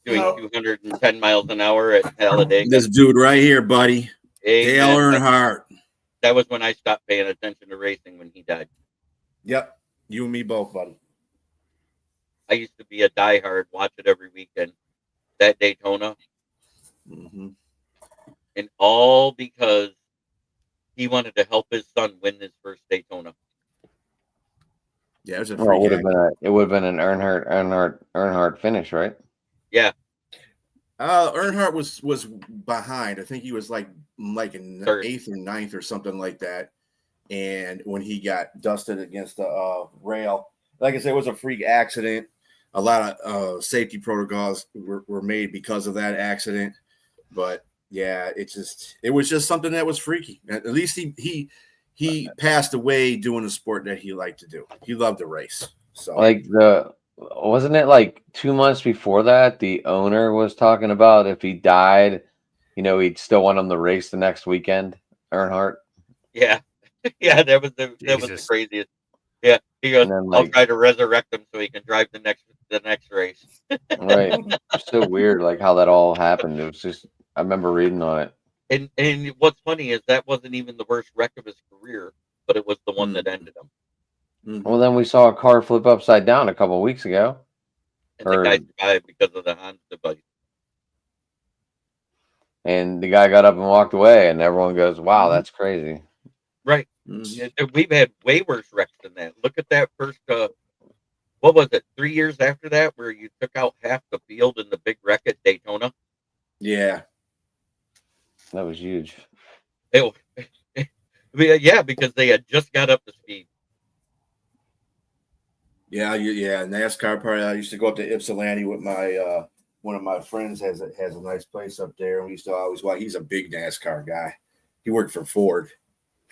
doing 210 miles an hour at Talladega. This dude right here, buddy, Dale Earnhardt. That was when I stopped paying attention to racing, when he died. Yep, you and me both, buddy. I used to be a diehard, watch it every weekend. That Daytona. And all because he wanted to help his son win his first Daytona. Yeah, it was a it would have been an Earnhardt finish, right? Yeah. Earnhardt was behind. I think he was like in 8th or 9th or something like that. And when he got dusted against the rail, like I said, it was a freak accident. A lot of safety protocols were made because of that accident. But yeah, it was just something that was freaky. At least he passed away doing a sport that he liked to do. He loved to race. So wasn't it like 2 months before that the owner was talking about if he died, he'd still want him to race the next weekend, Earnhardt? Yeah. Yeah, that was the craziest. Yeah, he goes, I'll try to resurrect him so he can drive the next race. Right. It's so weird, like how that all happened. It was just, I remember reading on it. And what's funny is that wasn't even the worst wreck of his career, but it was the one that ended him. Well, then we saw a car flip upside down a couple of weeks ago. And the guy survived because of the Hans device. And the guy got up and walked away, and everyone goes, "Wow, that's crazy." Right. Mhm. We've had way worse wrecks than that. Look at that first, what was it, 3 years after that, where you took out half the field in the big wreck at Daytona? Yeah. That was huge. It, yeah, because they had just got up to speed. Yeah, NASCAR party. I used to go up to Ypsilanti with my one of my friends has a nice place up there, and we used to always watch. He's a big NASCAR guy. He worked for Ford.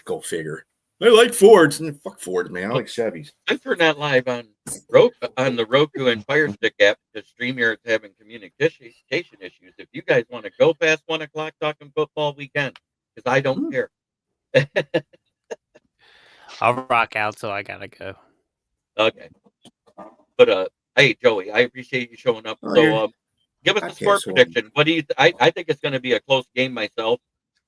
Go figure. I like Fords. Fuck Fords, man. I like Chevys. Since we're not live on the Roku and Fire Stick app, because StreamYard's having communication issues. If you guys want to go past 1 o'clock talking football, we can, because I don't care. I'll rock out, so I gotta go. Okay. But hey, Joey, I appreciate you showing up. So give us a score prediction. What do you? I think it's going to be a close game myself.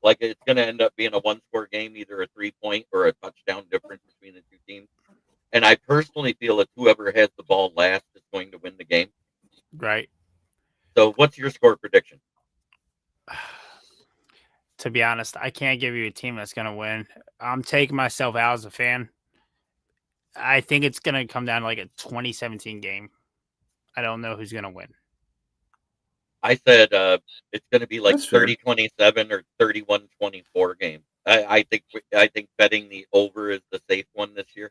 Like, it's going to end up being a 1-score game, either a 3-point or a touchdown difference between the two teams. And I personally feel that whoever has the ball last is going to win the game. Right. So what's your score prediction? To be honest, I can't give you a team that's going to win. I'm taking myself out as a fan. I think it's going to come down to like a 2017 game. I don't know who's going to win. I said it's going to be like That's fair. 30-27 or 31-24 game. I think betting the over is the safe one this year.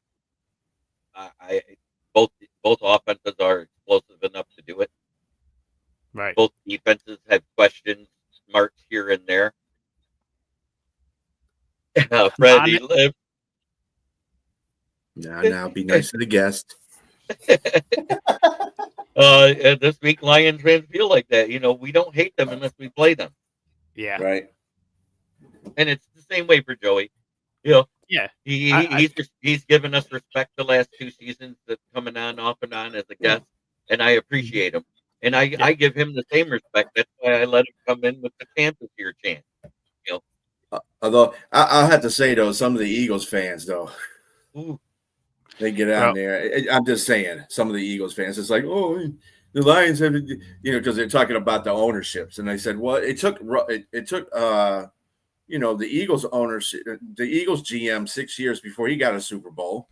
Both offenses are explosive enough to do it. Right. Both defenses have question marks here and there. Freddie lived. Now be nice to the guest. This week, Lions fans feel like that. You know, we don't hate them unless we play them. Yeah. Right. And it's the same way for Joey. You know, Yeah. He's given us respect the last 2 seasons, that coming on off and on as a guest, and I appreciate him. And I give him the same respect. That's why I let him come in with the Kansas here chance. You know, Although I'll have to say though, some of the Eagles fans though, ooh, they get on there. I'm just saying, some of the Eagles fans, it's like, oh, the Lions have, because they're talking about the ownerships, and I said, well, it took the Eagles ownership, the Eagles GM 6 years before he got a Super Bowl.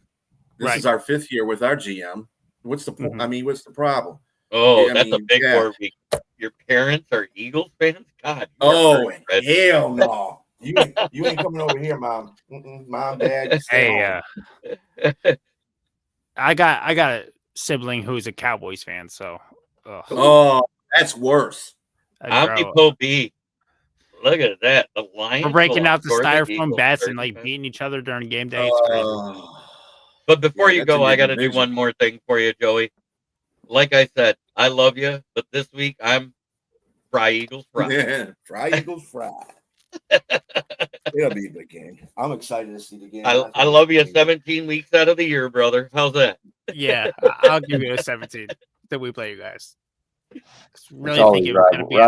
This is our 5th year with our GM. What's the point? I mean, what's the problem? That's a big word. Your parents are Eagles fans? God. Oh, hell no. You ain't coming over here, Mom. Mom, Dad, stay home. I got a sibling who's a Cowboys fan, so. Oh, that's worse. Omnipo B. Look at that. The Lions. We're breaking out the styrofoam bats and like beating each other during game day. It's crazy. But before you go, I got to do one more thing for you, Joey. Like I said, I love you, but this week I'm Fry Eagles Fry. Yeah, Fry Eagles Fry. It'll be a good game. I'm excited to see the game. I love you 17 weeks out of the year, brother. How's that? Yeah, I'll give you a 17 that we play you guys. Really think it was going to be a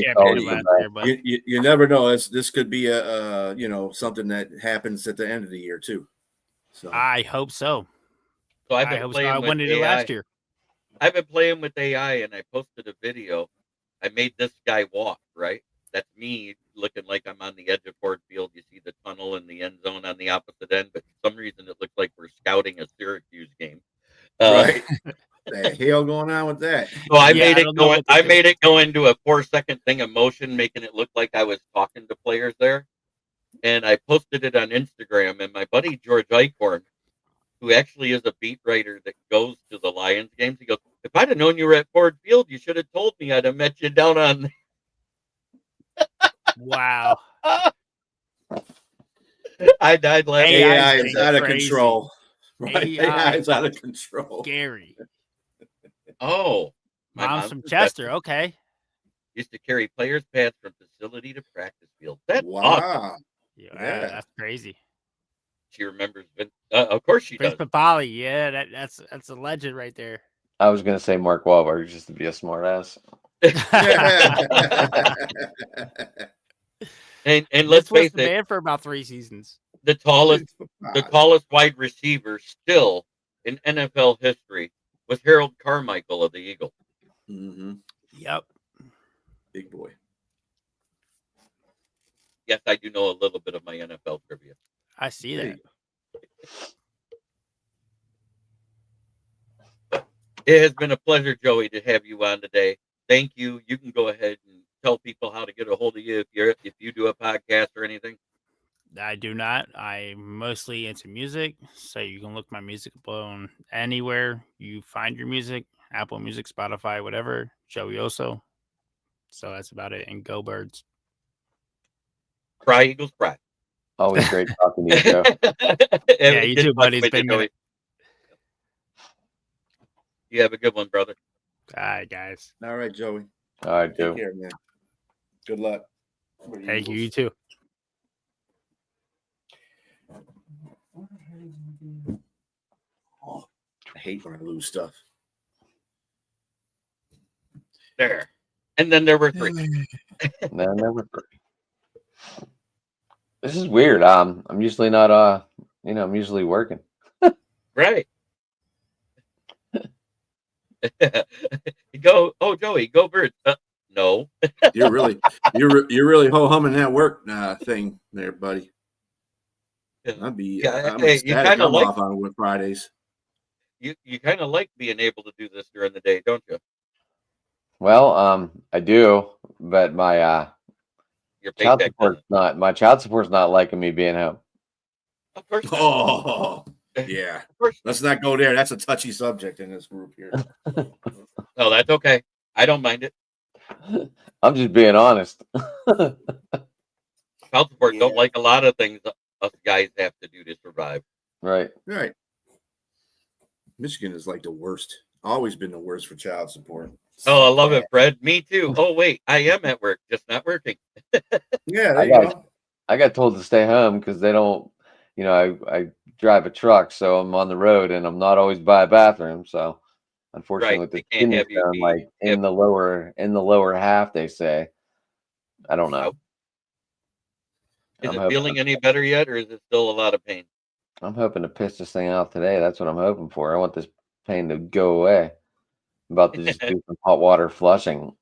championship last year, but you never know. This could be a something that happens at the end of the year too. So I hope so. So I've been playing with won it last year. I've been playing with AI, and I posted a video. I made this guy walk, right? That's me looking like I'm on the edge of Ford Field. You see the tunnel and the end zone on the opposite end, but for some reason it looks like we're scouting a Syracuse game. Right. The hell going on with that? So I made it go into a 4-second thing of motion, making it look like I was talking to players there. And I posted it on Instagram, and my buddy George Eichhorn, who actually is a beat writer that goes to the Lions games, he goes, "If I'd have known you were at Ford Field, you should have told me. I'd have met you down on." Wow. I died laughing. AI is out of control. Right? AI is out of control. Gary. Oh. My mom's from Chester. Okay. Used to carry players' pads from facility to practice field. That's wow. Awesome. Yeah, that's crazy. She remembers Vince. Of course she Vince does. Papali. Yeah, that's a legend right there. I was gonna say Mark Wahlberg just to be a smart ass. and let's face it, man for about 3 seasons. The tallest wide receiver still in NFL history was Harold Carmichael of the Eagles. Mm-hmm. Yep. Big boy. Yes, I do know a little bit of my NFL trivia. I see There that. It has been a pleasure, Joey, to have you on today. Thank you. You can go ahead and tell people how to get a hold of you if you do a podcast or anything. I do not. I'm mostly into music, so you can look my music up on anywhere you find your music, Apple Music, Spotify, whatever. Joey Oso. So that's about it. And go Birds. Cry Eagles cry. Always great talking to you, Joe. Yeah, you too, buddy. It's been a minute. You have a good one, brother. All right, guys. All right, Joey. All right, Take Joe. care, man. Good luck. Thank you. You too. I hate when I lose stuff. There. And then there were three. No, never. This is weird. I'm usually not. I'm usually working. Right. Go, oh Joey, go Birds. No. You're really ho humming that work thing there, buddy. I'm hey, you ecstatic. kind of I'm like off on Fridays. you kind of like being able to do this during the day, don't you? Well, I do, but my Your child paycheck support's not liking me being home. Of course not. Oh, yeah. Of course. Let's not go there. That's a touchy subject in this group here. No, that's okay. I don't mind it. I'm just being honest. Child support don't like a lot of things us guys have to do to survive. Right. Right. Michigan is like the worst. Always been the worst for child support. Oh, I love it, Fred. Me too. Oh, wait, I am at work, just not working. Yeah, there you go. I got told to stay home because they don't. I drive a truck, so I'm on the road and I'm not always by a bathroom. So, unfortunately, Right, with the they can't have kidney you stone, be- like in the lower half, they say. I don't know. Nope. Is I'm it hoping- feeling any better yet, or is it still a lot of pain? I'm hoping to piss this thing out today. That's what I'm hoping for. I want this pain to go away. I'm about to just do some hot water flushing.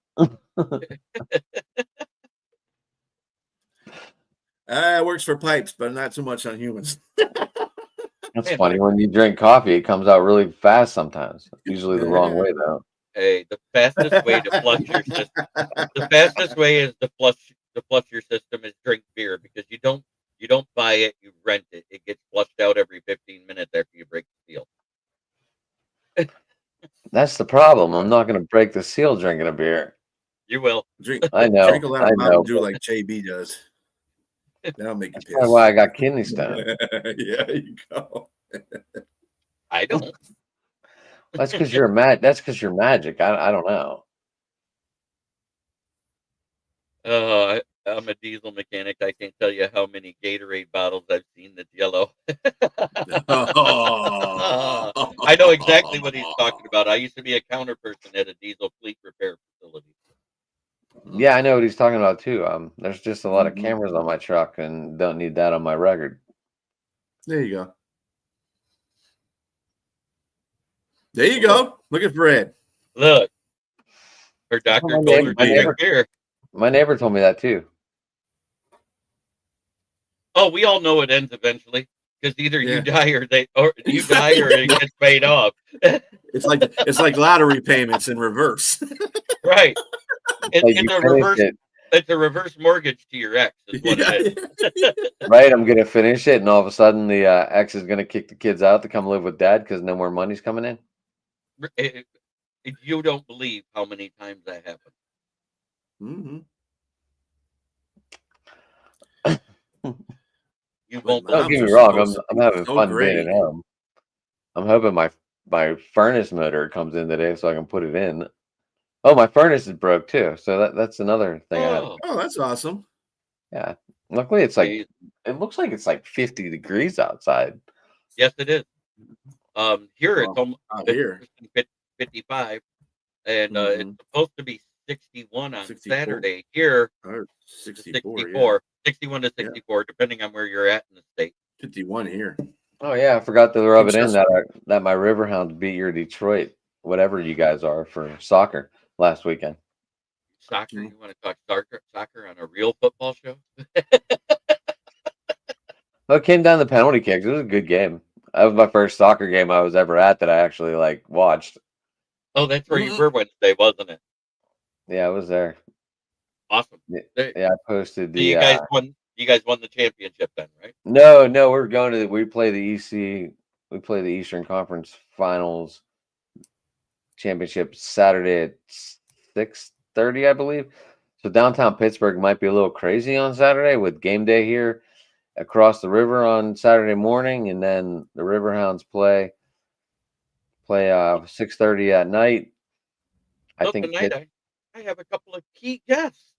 It works for pipes, but not so much on humans. That's funny. When you drink coffee, it comes out really fast sometimes. Usually the wrong way, though. Hey, the fastest way to flush your system. The fastest way is to flush your system is drink beer, because you don't buy it, you rent it. It gets flushed out every 15 minutes after you break the seal. That's the problem. I'm not going to break the seal drinking a beer. You will. Drink I know. a lot of I Mountain know. Dew like JB does. That'll make you piss. That's why I got kidney stone. Yeah, there you go. I don't. That's because you're That's because you're magic. I don't know. I'm a diesel mechanic. I can't tell you how many Gatorade bottles I've seen that's yellow. I know exactly what he's talking about. I used to be a counter person at a diesel fleet repair facility. Yeah, I know what he's talking about too. There's just a lot of Mhm. cameras on my truck, and don't need that on my record. There you go. There you go. Look at Fred. Look, her doctor my told her neighbor- to drink beer. My neighbor told me that too. Oh, we all know it ends eventually, because either Yeah. you die or it gets paid off. It's like lottery payments in reverse. Right. Like, you It's a finish reverse. it, It's a reverse mortgage to your ex. Is what it is. right? I'm gonna finish it, and all of a sudden, the ex is gonna kick the kids out to come live with dad because no more money's coming in. You don't believe how many times that happens. Mhm. You won't. But Don't moms get me are wrong. supposed to I'm be having so fun great. being at home. I'm hoping my furnace motor comes in today so I can put it in. Oh, my furnace is broke too, so that's another thing. Oh, that's awesome. Yeah. Luckily, it's like geez. it looks like it's like 50 degrees outside. Yes, it is. Here it's Well, almost out here. 55, and Mhm. it's supposed to be 61 on 64. Saturday. Here, Or it's 64, 64, yeah. 61 to 64, depending on where you're at in the state. 51 here. Oh yeah, I forgot to rub it in Consistent. that my Riverhounds beat your Detroit, whatever you guys are for soccer. last weekend. Soccer? You want to talk soccer on a real football show? Well, it came down to penalty kicks. It was a good game. That was my first soccer game I was ever at that I actually watched. Oh, that's where you were Wednesday, wasn't it? Yeah, I was there. Awesome. Yeah, I posted So the. you guys won. You guys won the championship then, right? No, we're going to. We play the EC. We play the Eastern Conference Finals championship Saturday at 6:30, I believe. So downtown Pittsburgh might be a little crazy on Saturday with game day here across the river on Saturday morning, and then the Riverhounds play 6:30 at night. So tonight I have a couple of key guests.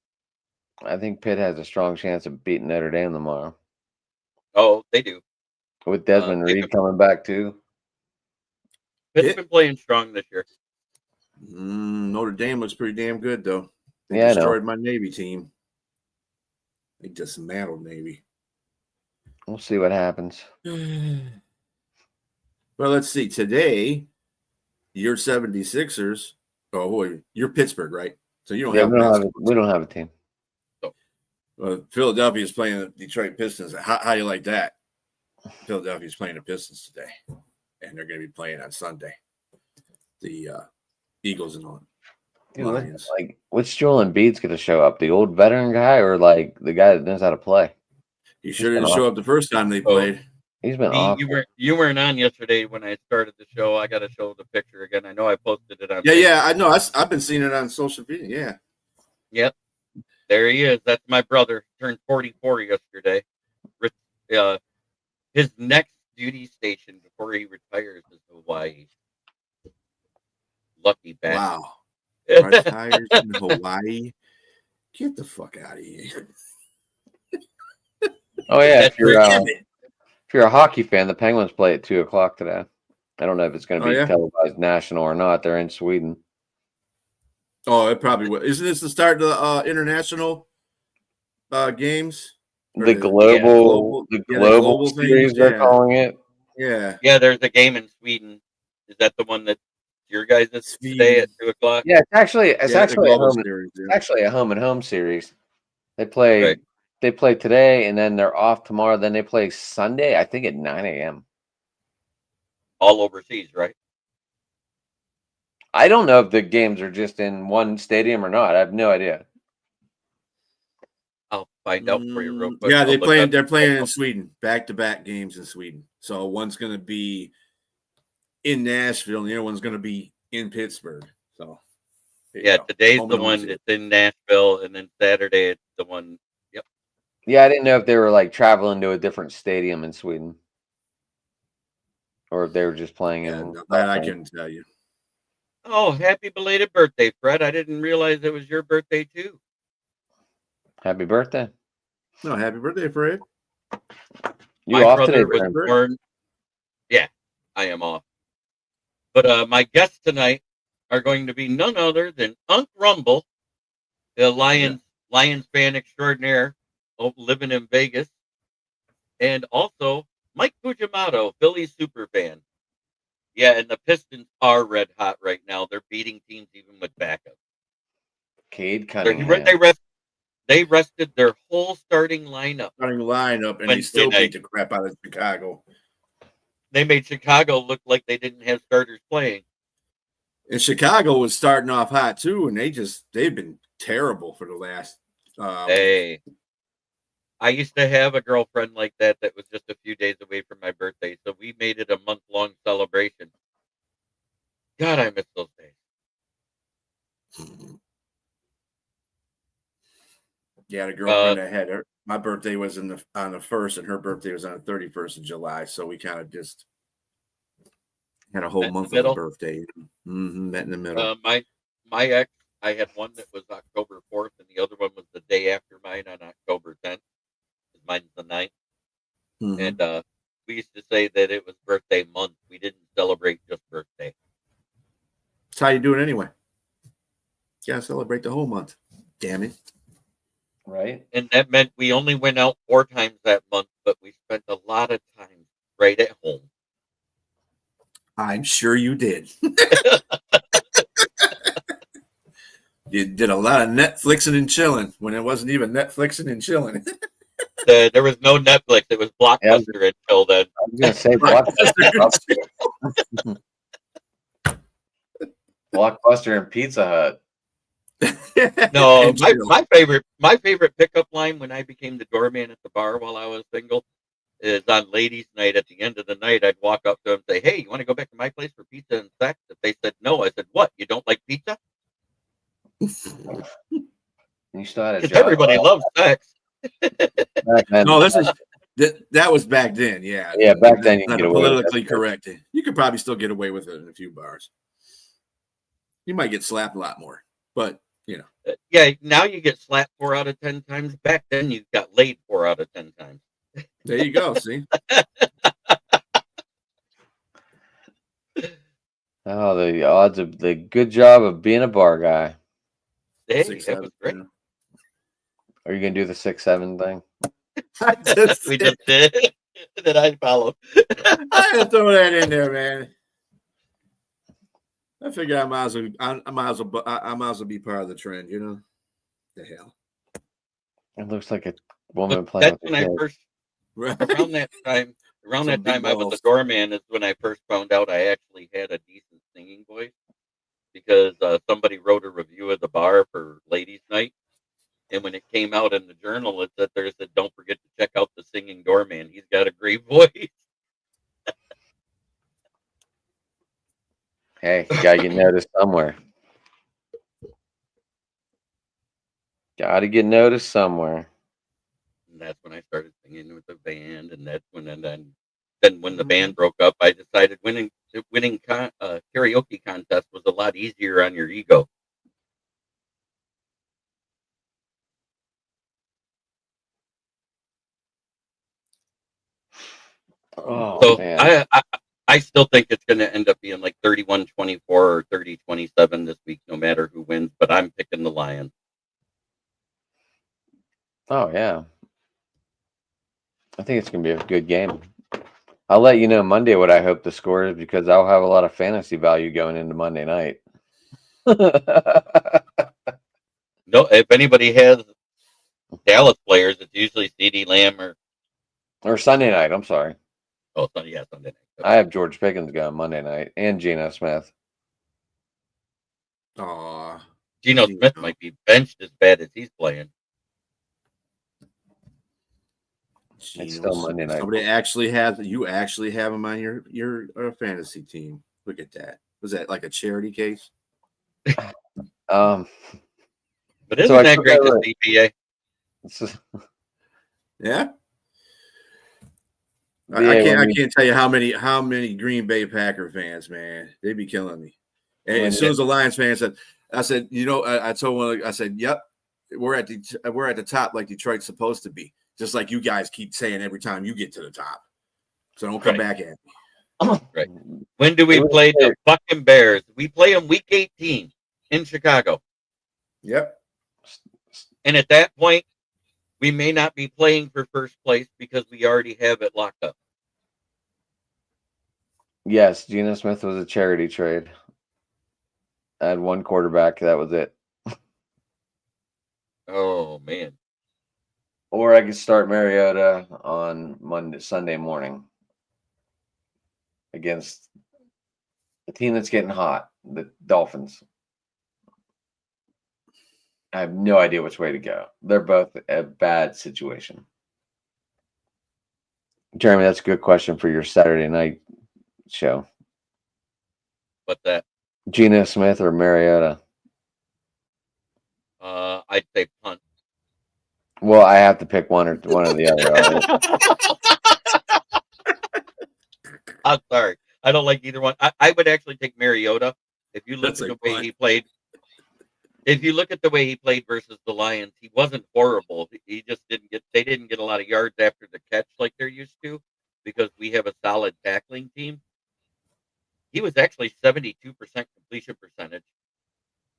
I think Pitt has a strong chance of beating Notre Dame tomorrow. Oh, they do. With Desmond Reed coming back too. Pitt's been playing strong this year. Notre Dame looks pretty damn good, though. They Yeah, destroyed my Navy team. They dismantled Navy. We'll see what happens. Well, let's see. Today, your 76ers. Oh, boy, you're Pittsburgh, right? So you don't have we don't have a team. So, Philadelphia is playing the Detroit Pistons. How do you like that? Philadelphia is playing the Pistons today, and they're going to be playing on Sunday. The Eagles and Lions. Which Joel Embiid's going to show up? The old veteran guy or the guy that knows how to play? He sure didn't show up the first time they played. He's been awesome. You weren't on yesterday when I started the show. I got to show the picture again. I know I posted it on. Yeah, I know. I've been seeing it on social media. Yeah. Yep. There he is. That's my brother. Turned 44 yesterday. His next duty station before he retires is Hawaii. Lucky bastard. Wow. Retires in Hawaii. Get the fuck out of here. Oh yeah, if you're a hockey fan, the Penguins play at 2:00 today. I don't know if it's going to be televised national or not. They're in Sweden. Oh, it probably will. Isn't this the start of the international games? The global series, they're calling it. Yeah. Yeah, there's a game in Sweden. Is that the one that your guys is today at 2:00? Yeah, it's actually a home and home series. They play today and then they're off tomorrow. Then they play Sunday, I think at 9 a.m. All overseas, right? I don't know if the games are just in one stadium or not. I have no idea. I'll find out for you real quick. Yeah, they're playing in Sweden. Back-to-back games in Sweden. So one's going to be in Nashville and the other one's going to be in Pittsburgh. So today's the one that's in Nashville, and then Saturday it's the one. Yep. Yeah, I didn't know if they were traveling to a different stadium in Sweden, or if they were just playing in. That I can tell you. Oh, happy belated birthday, Fred! I didn't realize it was your birthday too. Happy birthday! No, happy birthday, Fred. You off today, was born. Yeah, I am off. But my guests tonight are going to be none other than Unc Rumble, the Lions fan extraordinaire, living in Vegas, and also Mike Fujimoto, Phillies super fan. Yeah, and the Pistons are red hot right now. They're beating teams even with backup. Cade Cunningham. They rested their whole starting lineup. And he still beat the crap out of Chicago. They made Chicago look like they didn't have starters playing. And Chicago was starting off hot too, and they've been terrible for the last. Hey, I used to have a girlfriend like that was just a few days away from my birthday, so we made it a month-long celebration. God, I miss those days. Yeah, the girlfriend I had, my birthday was on the 1st, and her birthday was on the 31st of July. So we kind of just had a whole month of a birthday. Met in the middle. My ex, I had one that was October 4th, and the other one was the day after mine on October 10th. Mine's the 9th. And we used to say that it was birthday month. We didn't celebrate just birthday. That's how you do it anyway. You gotta celebrate the whole month. Damn it. Right. And that meant we only went out 4 times that month, but we spent a lot of time right at home. I'm sure you did. You did a lot of Netflixing and chilling when it wasn't even Netflixing and chilling. There was no Netflix. It was Blockbuster until then. I was gonna say Blockbuster. Blockbuster and Pizza Hut. No, my favorite pickup line when I became the doorman at the bar while I was single is on ladies' night. At the end of the night, I'd walk up to them and say, "Hey, you want to go back to my place for pizza and sex?" If they said no, I said, "What? You don't like pizza?" You still had a Because job. everybody loves sex. Back then. No, that was back then. Yeah, Yeah, back then you could not get away with politically it. correct. You could probably still get away with it in a few bars. You might get slapped a lot more, but you know. Yeah, now you get slapped 4 out of 10 times. Back then, you got laid 4 out of 10 times. There you go. See. Oh, the odds of the good job of being a bar guy. Hey, 6, that was 7, great. yeah. Are you gonna do the 6-7 thing? We just did. That I followed. I had to throw that in there, man. I figure I might as well be part of the trend, you know. The hell. It looks like a woman But playing that's with when a I kid. first Right. around that time. Around Some that big time, I was balls. a doorman. Is when I first found out I actually had a decent singing voice because somebody wrote a review of the bar for ladies' night, and when it came out in the journal, it said there said, "Don't forget to check out the singing doorman. He's got a great voice." Hey, you gotta get noticed somewhere. Gotta get noticed somewhere. And that's when I started singing with the band, and that's when and then when the band broke up, I decided winning karaoke contest was a lot easier on your ego. Oh So man. I still think it's going to end up being like 31-24 or 30-27 this week, no matter who wins. But I'm picking the Lions. Oh yeah. I think it's gonna be a good game. I'll let you know Monday what I hope the score is because I'll have a lot of fantasy value going into Monday night. No, if anybody has Dallas players, it's usually CeeDee Lamb Or Sunday night, I'm sorry. Sunday night. I have George Pickens going Monday night and Geno Smith. Aw. Geno Smith might be benched as bad as he's playing. It's still Monday night. Somebody you actually have him on your fantasy team. Look at that. Was that like a charity case? Um But isn't So I that took great over- to CPA? Yeah. Yeah, I can't tell you how many Green Bay Packer fans, man. They be killing me. And as soon as the Lions fans said, I said, you know, I told one, I said, yep, we're at the top like Detroit's supposed to be, just like you guys keep saying every time you get to the top. So don't come back at me. Right. When do we play the fucking Bears? We play them week 18 in Chicago. Yep. And at that point, we may not be playing for first place because we already have it locked up. Yes, Geno Smith was a charity trade. I had one quarterback, that was it. Oh man. Or I could start Mariota on Sunday morning against the team that's getting hot, the Dolphins. I have no idea which way to go. They're both a bad situation. Jeremy, that's a good question for your Saturday night show. What's that? Geno Smith or Mariota? I'd say punt. Well, I have to pick one or the other. I'm sorry. I don't like either one. I would actually take Mariota. If you look That's at the like way punt. he played. If you look at the way he played versus the Lions, he wasn't horrible. He just they didn't get a lot of yards after the catch like they're used to because we have a solid tackling team. He was actually 72% completion percentage,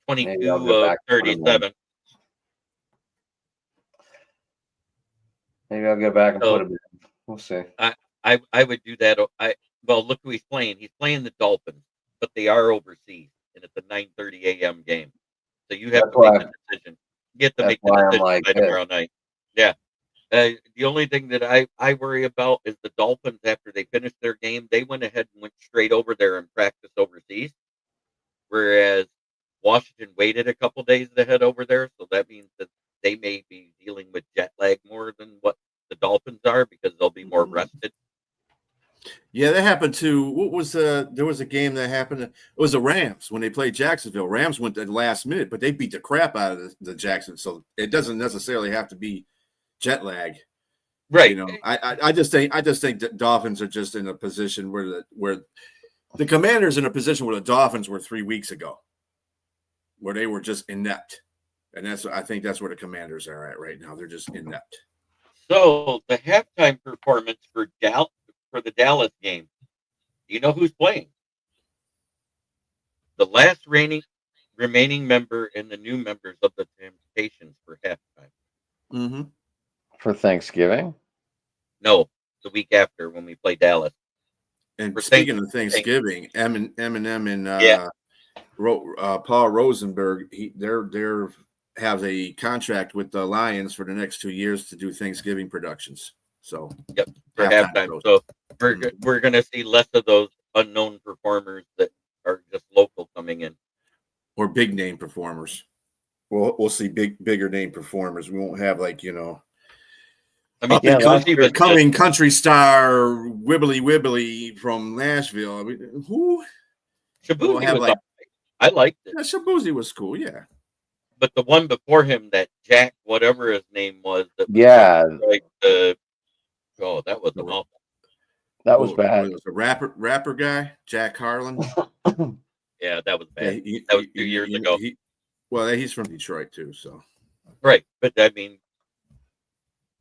22 of 37. Maybe I'll go back and So, put him in. We'll see. I would do that. Well, look who he's playing. He's playing the Dolphins, but they are overseas, and it's a 9:30 a.m. game. So you have That's to make why the decision. Get to that's make the why I'm decision like by this. tomorrow night. Yeah. The only thing that I worry about is the Dolphins. After they finished their game, they went ahead and went straight over there and practiced overseas, whereas Washington waited a couple days to head over there. So that means that they may be dealing with jet lag more than what the Dolphins are because they'll be more rested. Yeah, that happened to what was there was a game that happened. It was the Rams when they played Jacksonville. Rams went at the last minute, but they beat the crap out of the Jackson. So it doesn't necessarily have to be jet lag. Right. You know, I just think that Dolphins are just in a position where the Commanders in a position where the Dolphins were 3 weeks ago, where they were just inept, and I think that's where the Commanders are at right now. They're just inept. So the halftime performance for the Dallas game. Do you know who's playing? The last remaining member and the new members of the Temptations for halftime. Mm-hmm. For Thanksgiving. No, the week after when we play Dallas. And For speaking of Thanksgiving, Eminem and Paul Rosenberg, they're have a contract with the Lions for the next 2 years to do Thanksgiving productions. So yep, for halftime. So we're going to see less of those unknown performers that are just local coming in, or big name performers. We'll see bigger name performers. We won't have like I mean, coming country star Wibbly from Nashville. I mean, who? Shabuzi was I liked it. Yeah, Shabuzi was cool, yeah. But the one before him, that Jack, whatever his name was, that was that was awful. That was bad. It was a rapper guy, Jack Harlan. Yeah, that was bad. Yeah, that was 2 years ago. He's from Detroit too, so right. But I mean,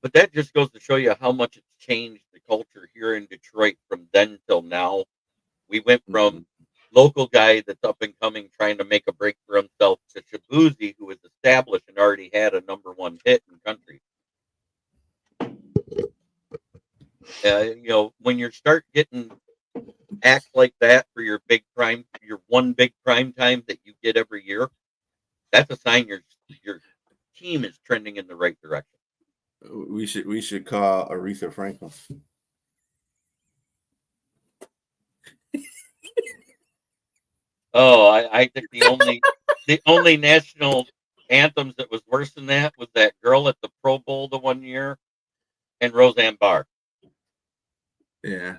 but that just goes to show you how much it's changed the culture here in Detroit from then till now. We went from local guy that's up and coming, trying to make a break for himself, to Shabuzi, who was established and already had a #1 hit in country. When you start getting acts like that for your one big prime time that you get every year, that's a sign your team is trending in the right direction. We should call Aretha Franklin. Oh, I think the only national anthems that was worse than that was that girl at the Pro Bowl the one year and Roseanne Barr. Yeah.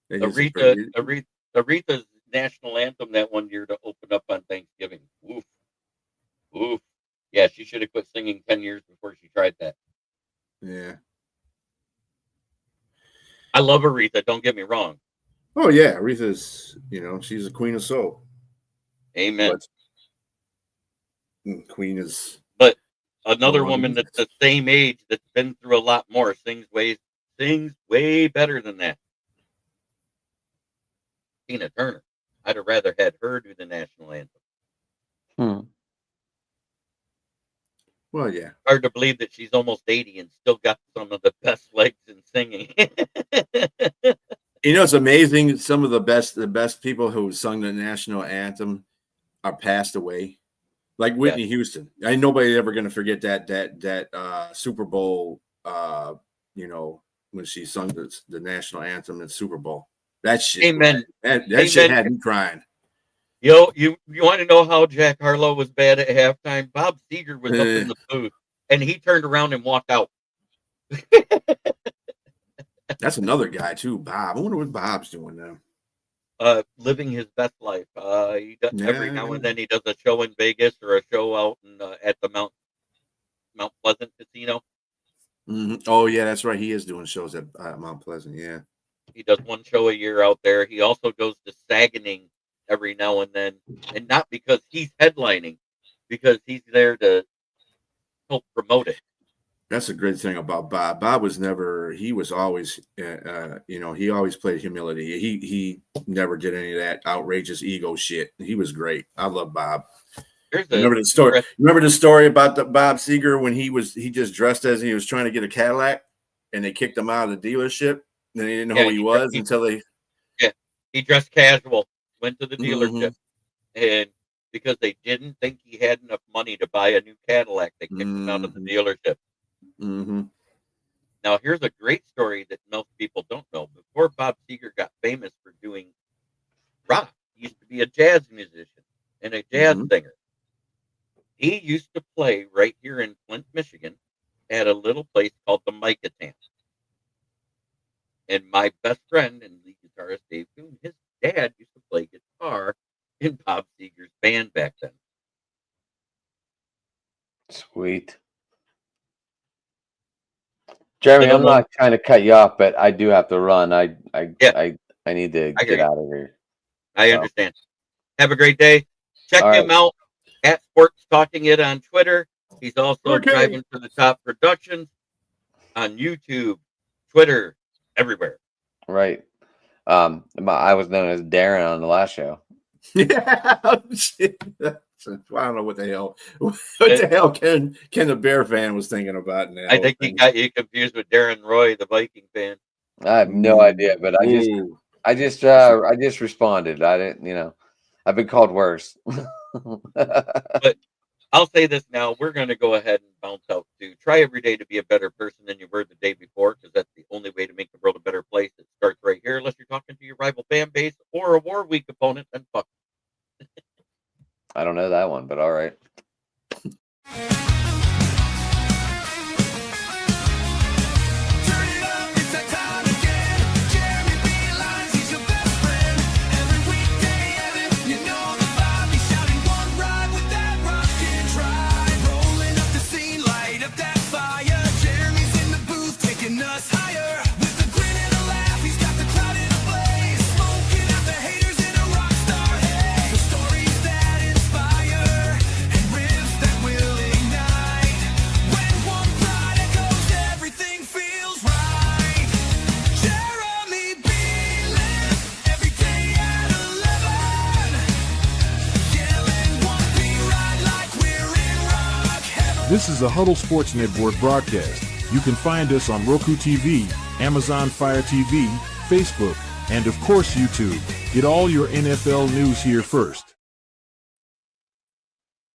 Aretha's national anthem that one year to open up on Thanksgiving. Oof. Yeah, she should have quit singing 10 years before she tried that. Yeah. I love Aretha, don't get me wrong. Oh yeah, Aretha's, she's a queen of soul. Amen. Queen is. But another woman that's the same age that's been through a lot more sings way better than that. Tina Turner. I'd have rather had her do the national anthem. Well, yeah. Hard to believe that she's almost 80 and still got some of the best legs in singing. It's amazing. Some of the best people who sung the national anthem are passed away, like Whitney Houston. Nobody's ever going to forget that Super Bowl. When she sung the national anthem in Super Bowl. That shit. Amen. That shit had me crying. You want to know how Jack Harlow was bad at halftime? Bob Seger was up in the booth, and he turned around and walked out. That's another guy too, Bob. I wonder what Bob's doing now. Living his best life. He does, every now and then he does a show in Vegas or a show out at the Mount Pleasant Casino. Mm-hmm. Oh yeah, that's right. He is doing shows at Mount Pleasant. Yeah, he does one show a year out there. He also goes to Saguenay every now and then, and not because he's headlining, because he's there to help promote it. That's a great thing about Bob. Bob was never. He was always. He always played humility. He never did any of that outrageous ego shit. He was great. I love Bob. Remember the story? Remember the story about the Bob Seger when he just dressed as he was trying to get a Cadillac, and they kicked him out of the dealership, and they didn't know who he was until they. Yeah, he dressed casual, went to the dealership, and because they didn't think he had enough money to buy a new Cadillac. They kicked him out of the dealership. Mm-hmm. Now, here's a great story that most people don't know. Before Bob Seger got famous for doing rock, he used to be a jazz musician and a jazz singer. He used to play right here in Flint, Michigan, at a little place called the Micatam. And my best friend and lead guitarist Dave Kuhn, his dad used to play guitar in Bob Seger's band back then. Sweet. Jeremy, I'm not trying to cut you off, but I do have to run. I need to get out of here. I understand. Have a great day. Check him out at Sports Talking It on Twitter. He's also Driving to the Top Productions on YouTube, Twitter, everywhere. Right. I was known as Darren on the last show. Yeah. I don't know what the hell. What the hell Ken the Bear fan was thinking about now? I think he got you confused with Darren Roy, the Viking fan. I have no idea, but I just responded. I didn't, I've been called worse. But I'll say this now. We're going to go ahead and bounce out to try every day to be a better person than you were the day before, because that's the only way to make the world a better place. It starts right here, unless you're talking to your rival fan base or a war week opponent, then fuck. I don't know that one, but all right. This is a Huddle Sports Network broadcast. You can find us on Roku TV, Amazon Fire TV, Facebook, and of course YouTube. Get all your NFL news here first.